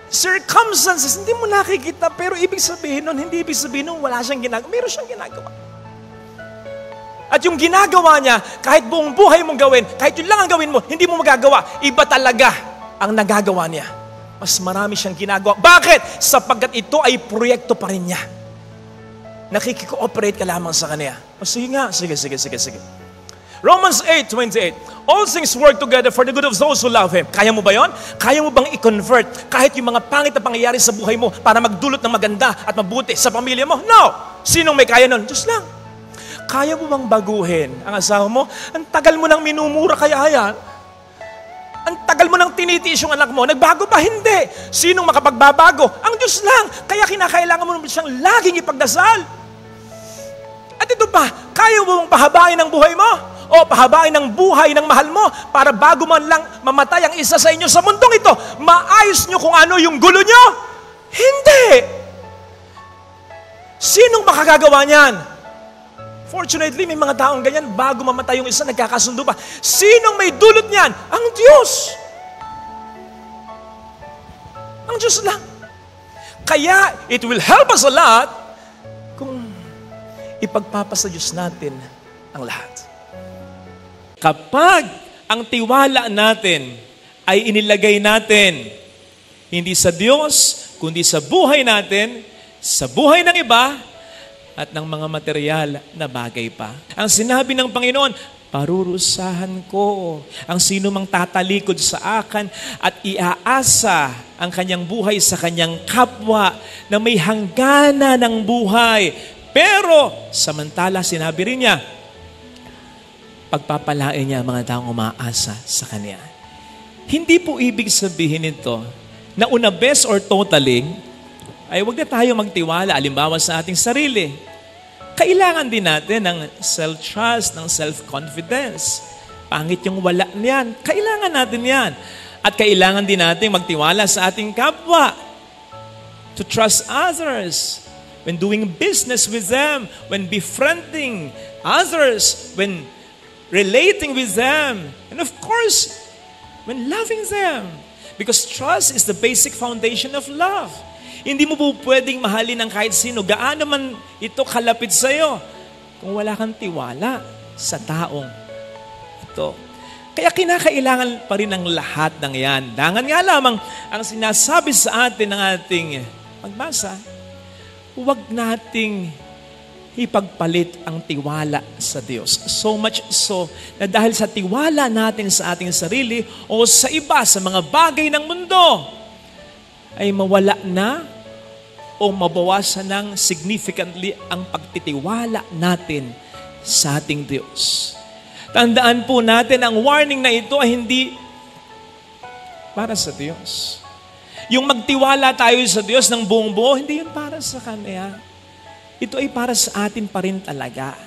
Circumstances. Hindi mo nakikita, pero ibig sabihin nun, hindi ibig sabihin nun, wala siyang ginagawa. Meron siyang ginagawa. At yung ginagawa niya, kahit buong buhay mong gawin, kahit yun lang ang gawin mo, hindi mo magagawa. Iba talaga ang nagagawa niya. Mas marami siyang ginagawa. Bakit? Sapagkat ito ay proyekto pa rin niya. Nakikikooperate ka lamang sa Kanya. O sige nga, sige. Romans 8:28. All things work together for the good of those who love Him. Kaya mo ba yon? Kaya mo bang i-convert kahit yung mga pangit na pangyayari sa buhay mo para magdulot ng maganda at mabuti sa pamilya mo? No! Sinong may kaya nun? Diyos lang. Kaya mo bang baguhin ang asawa mo? Ang tagal mo nang minumura kaya yan. Ang tagal mo nang tinitiis yung anak mo. Nagbago ba? Hindi. Sinong makapagbabago? Ang Diyos lang. Kaya kinakailangan mo siyang laging ipagdasal. At ito pa, kaya mo bang pahabain ang buhay mo? O pahabain ang buhay ng mahal mo para bago man lang mamatay ang isa sa inyo sa mundong ito, maayos nyo kung ano yung gulo nyo? Hindi. Sinong makagagawa niyan? Fortunately, may mga taong ganyan, bago mamatay yung isa, nagkakasundo pa. Sinong may dulot niyan? Ang Diyos. Ang Diyos lang. Kaya, it will help us a lot kung ipagpapasa Diyos natin ang lahat. Kapag ang tiwala natin ay inilagay natin, hindi sa Diyos, kundi sa buhay natin, sa buhay ng iba, at ng mga material na bagay pa. Ang sinabi ng Panginoon, parurusahan ko ang sino mang tatalikod sa akin at iaasa ang kanyang buhay sa kanyang kapwa na may hanggana ng buhay. Pero, samantala, sinabi rin niya, pagpapalain niya ang mga taong umaasa sa Kanya. Hindi po ibig sabihin ito na una best or totally, ay huwag na tayo magtiwala, alimbawa sa ating sarili. Kailangan din natin ng self-trust, ng self-confidence. Pangit yung wala niyan. Kailangan natin yan. At kailangan din natin magtiwala sa ating kapwa. To trust others. When doing business with them. When befriending others. When relating with them. And of course, when loving them. Because trust is the basic foundation of love. Hindi mo po pwedeng mahalin ng kahit sino, gaano man ito kalapit sa'yo, kung wala kang tiwala sa taong ito. Kaya kinakailangan pa rin ang lahat ng yan. Dangan nga lamang ang sinasabi sa atin ng ating magbasa, huwag nating ipagpalit ang tiwala sa Diyos. So much so na dahil sa tiwala natin sa ating sarili o sa iba, sa mga bagay ng mundo, ay mawala na o mabawasan ng significantly ang pagtitiwala natin sa ating Diyos. Tandaan po natin, ang warning na ito ay hindi para sa Diyos. Yung magtiwala tayo sa Diyos ng buong buo, hindi yun para sa Kanya. Ito ay para sa atin pa rin talaga.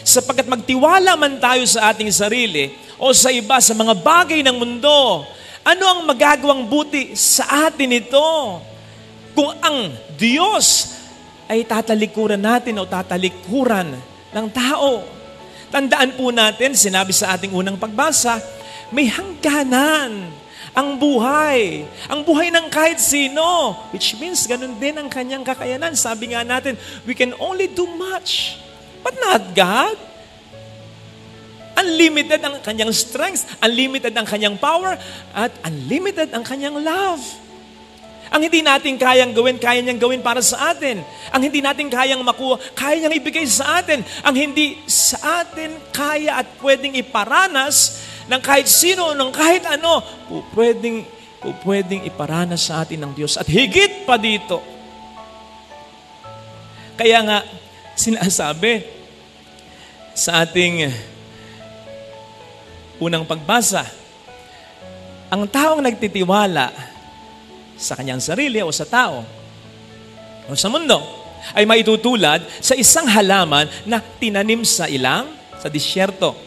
Sapagkat magtiwala man tayo sa ating sarili o sa iba, sa mga bagay ng mundo, ano ang magagawang buti sa atin ito? Kung ang Diyos ay tatalikuran natin o tatalikuran ng tao. Tandaan po natin, sinabi sa ating unang pagbasa, may hangganan ang buhay. Ang buhay ng kahit sino. Which means, ganun din ang kanyang kakayanan. Sabi nga natin, we can only do much, but not God. Unlimited ang kanyang strength, unlimited ang kanyang power, at unlimited ang kanyang love. Ang hindi natin kayang gawin, kaya niyang gawin para sa atin. Ang hindi natin kayang makuha, kaya niyang ibigay sa atin. Ang hindi sa atin kaya at pwedeng iparanas ng kahit sino, ng kahit ano, pwedeng pwedeng iparanas sa atin ng Diyos. At higit pa dito. Kaya nga, sinasabi sa ating unang pagbasa, ang taong nagtitiwala sa kanyang sarili o sa tao o sa mundo ay maitutulad sa isang halaman na tinanim sa disyerto.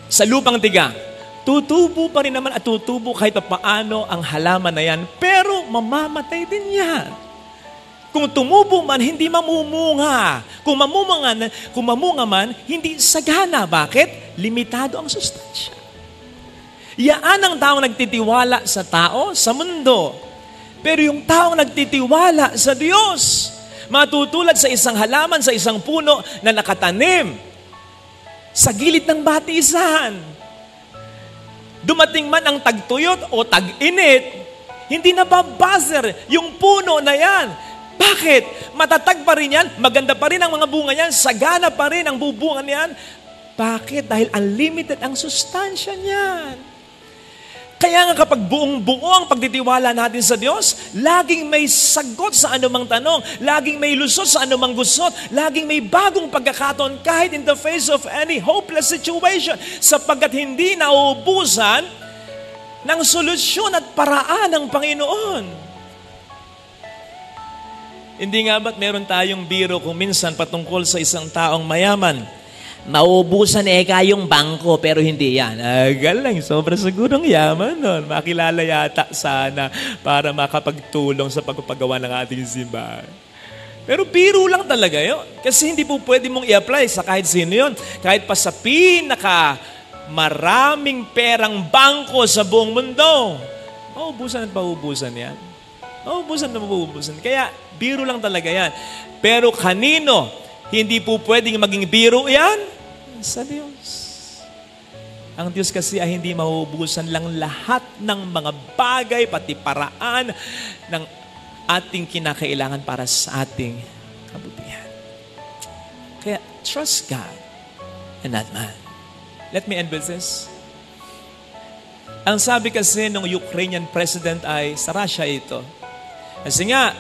Sa lupang tiga, tutubo pa rin naman at tutubo kahit paano ang halaman na yan, pero mamamatay din yan. Kung tumubo man, hindi mamumunga. Kung mamunga man, hindi sagana. Bakit? Limitado ang sustansya. Yaan ang taong nagtitiwala sa tao, sa mundo. Pero yung taong nagtitiwala sa Diyos, matutulad sa isang halaman, sa isang puno na nakatanim sa gilid ng batisan. Dumating man ang tagtuyot o tag-init, hindi nababaser yung puno na yan. Bakit? Matatag pa rin yan, maganda pa rin ang mga bunga yan, sagana pa rin ang bubungan yan. Bakit? Dahil unlimited ang sustansya niyan. Kaya nga kapag buong-buo ang pagtitiwala natin sa Diyos, laging may sagot sa anumang tanong, laging may lusot sa anumang gusot, laging may bagong pagkakataon kahit in the face of any hopeless situation, sapagkat hindi nauubusan ng solusyon at paraan ng Panginoon. Hindi nga ba't meron tayong biro kung minsan patungkol sa isang taong mayaman? Maubusan yung bangko, pero hindi yan. Galing, sobrang sigurong yaman nun. Makilala yata sana para makapagtulong sa pagpapagawa ng ating simbahan. Pero biro lang talaga yun. Kasi hindi po pwede mong i-apply sa kahit sino yun. Kahit pa sa maraming perang bangko sa buong mundo. Maubusan at maubusan yan. Maubusan na maubusan. Kaya biro lang talaga yan. Pero kanino hindi po pwedeng maging biro yan? Sa Diyos. Ang Diyos kasi ay hindi mauubusan lang lahat ng mga bagay, pati paraan ng ating kinakailangan para sa ating kabutihan. Kaya, trust God and not man. Let me end with this. Ang sabi kasi ng Ukrainian president ay sa Russia ito. Kasi nga,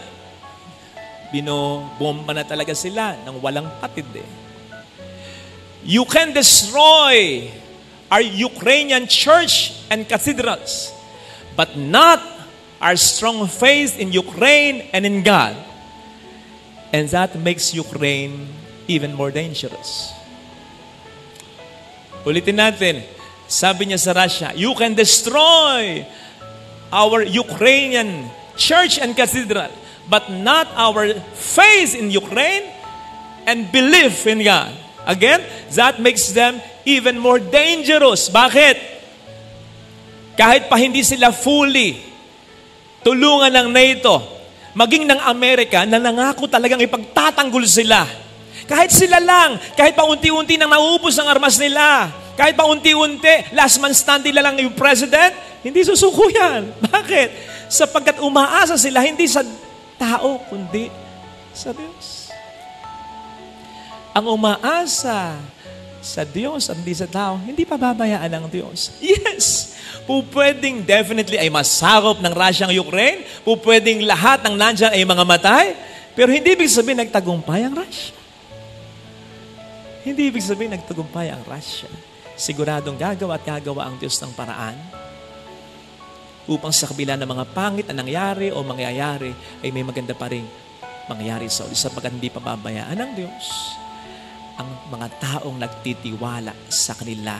binobomba na talaga sila ng walang patid eh. You can destroy our Ukrainian church and cathedrals, but not our strong faith in Ukraine and in God. And that makes Ukraine even more dangerous. Ulitin natin, sabi niya sa Russia, you can destroy our Ukrainian church and cathedral, but not our faith in Ukraine and belief in God. Again, that makes them even more dangerous. Bakit? Kahit pa hindi sila fully tulungan ng NATO, maging ng Amerika na nangako talagang ipagtatanggol sila. Kahit sila lang, kahit pa unti-unti nang naubos ang armas nila, kahit pa unti-unti, last man standing lang yung president, hindi susuko yan. Bakit? Sapagkat umaasa sila hindi sa tao, kundi sa Diyos. Ang umaasa sa Diyos at hindi sa tao, hindi pababayaan ng Diyos. Yes! Pwedeng definitely ay masakop ng Russia ang Ukraine, pwedeng lahat ng nandyan ay mga matay, pero hindi ibig sabihin nagtagumpay ang Russia. Hindi ibig sabihin nagtagumpay ang Russia. Siguradong gagawa at gagawa ang Diyos ng paraan upang sa kabila ng mga pangit na nangyari o mangyayari ay may maganda pa rin mangyayari sa ulit sapagkat hindi pababayaan ng Diyos ang mga taong nagtitiwala sa kanila,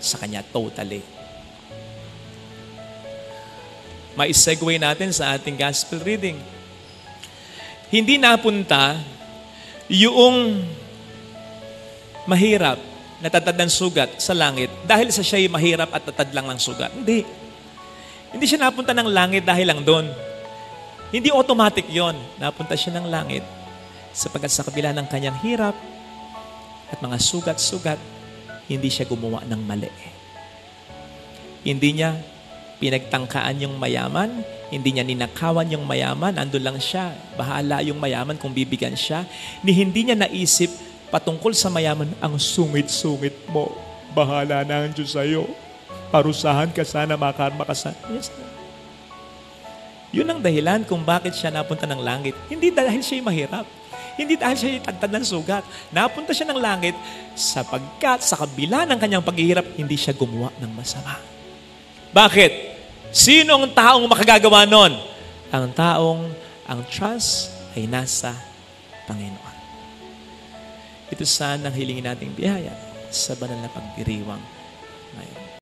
sa Kanya totally. Ma-segue natin sa ating gospel reading. Hindi napunta yung mahirap na tatad ng sugat sa langit dahil sa siya'y mahirap at tatad lang ng sugat. Hindi. Hindi siya napunta ng langit dahil lang doon. Hindi automatic yon. Napunta siya ng langit sapagkat sa kabila ng kanyang hirap at mga sugat-sugat, hindi siya gumawa ng mali. Hindi niya pinagtangkaan yung mayaman, hindi niya ninakawan yung mayaman, andun lang siya, bahala yung mayaman kung bibigyan siya. Hindi niya naisip patungkol sa mayaman, ang sungit-sungit mo, bahala na ang Diyos sa'yo. parusahan ka sana, makarma ka sana. Yes, Lord. Yun ang dahilan kung bakit siya napunta ng langit. Hindi dahil siya'y mahirap. Hindi dahil siya'y tagtad ng sugat. Napunta siya ng langit sapagkat sa kabila ng kanyang paghihirap, hindi siya gumawa ng masama. Bakit? Sino ang taong makagagawa nun? Ang taong ang trust ay nasa Panginoon. Ito sana ang hilingin nating biyaya sa banal na pagdiriwang ngayon.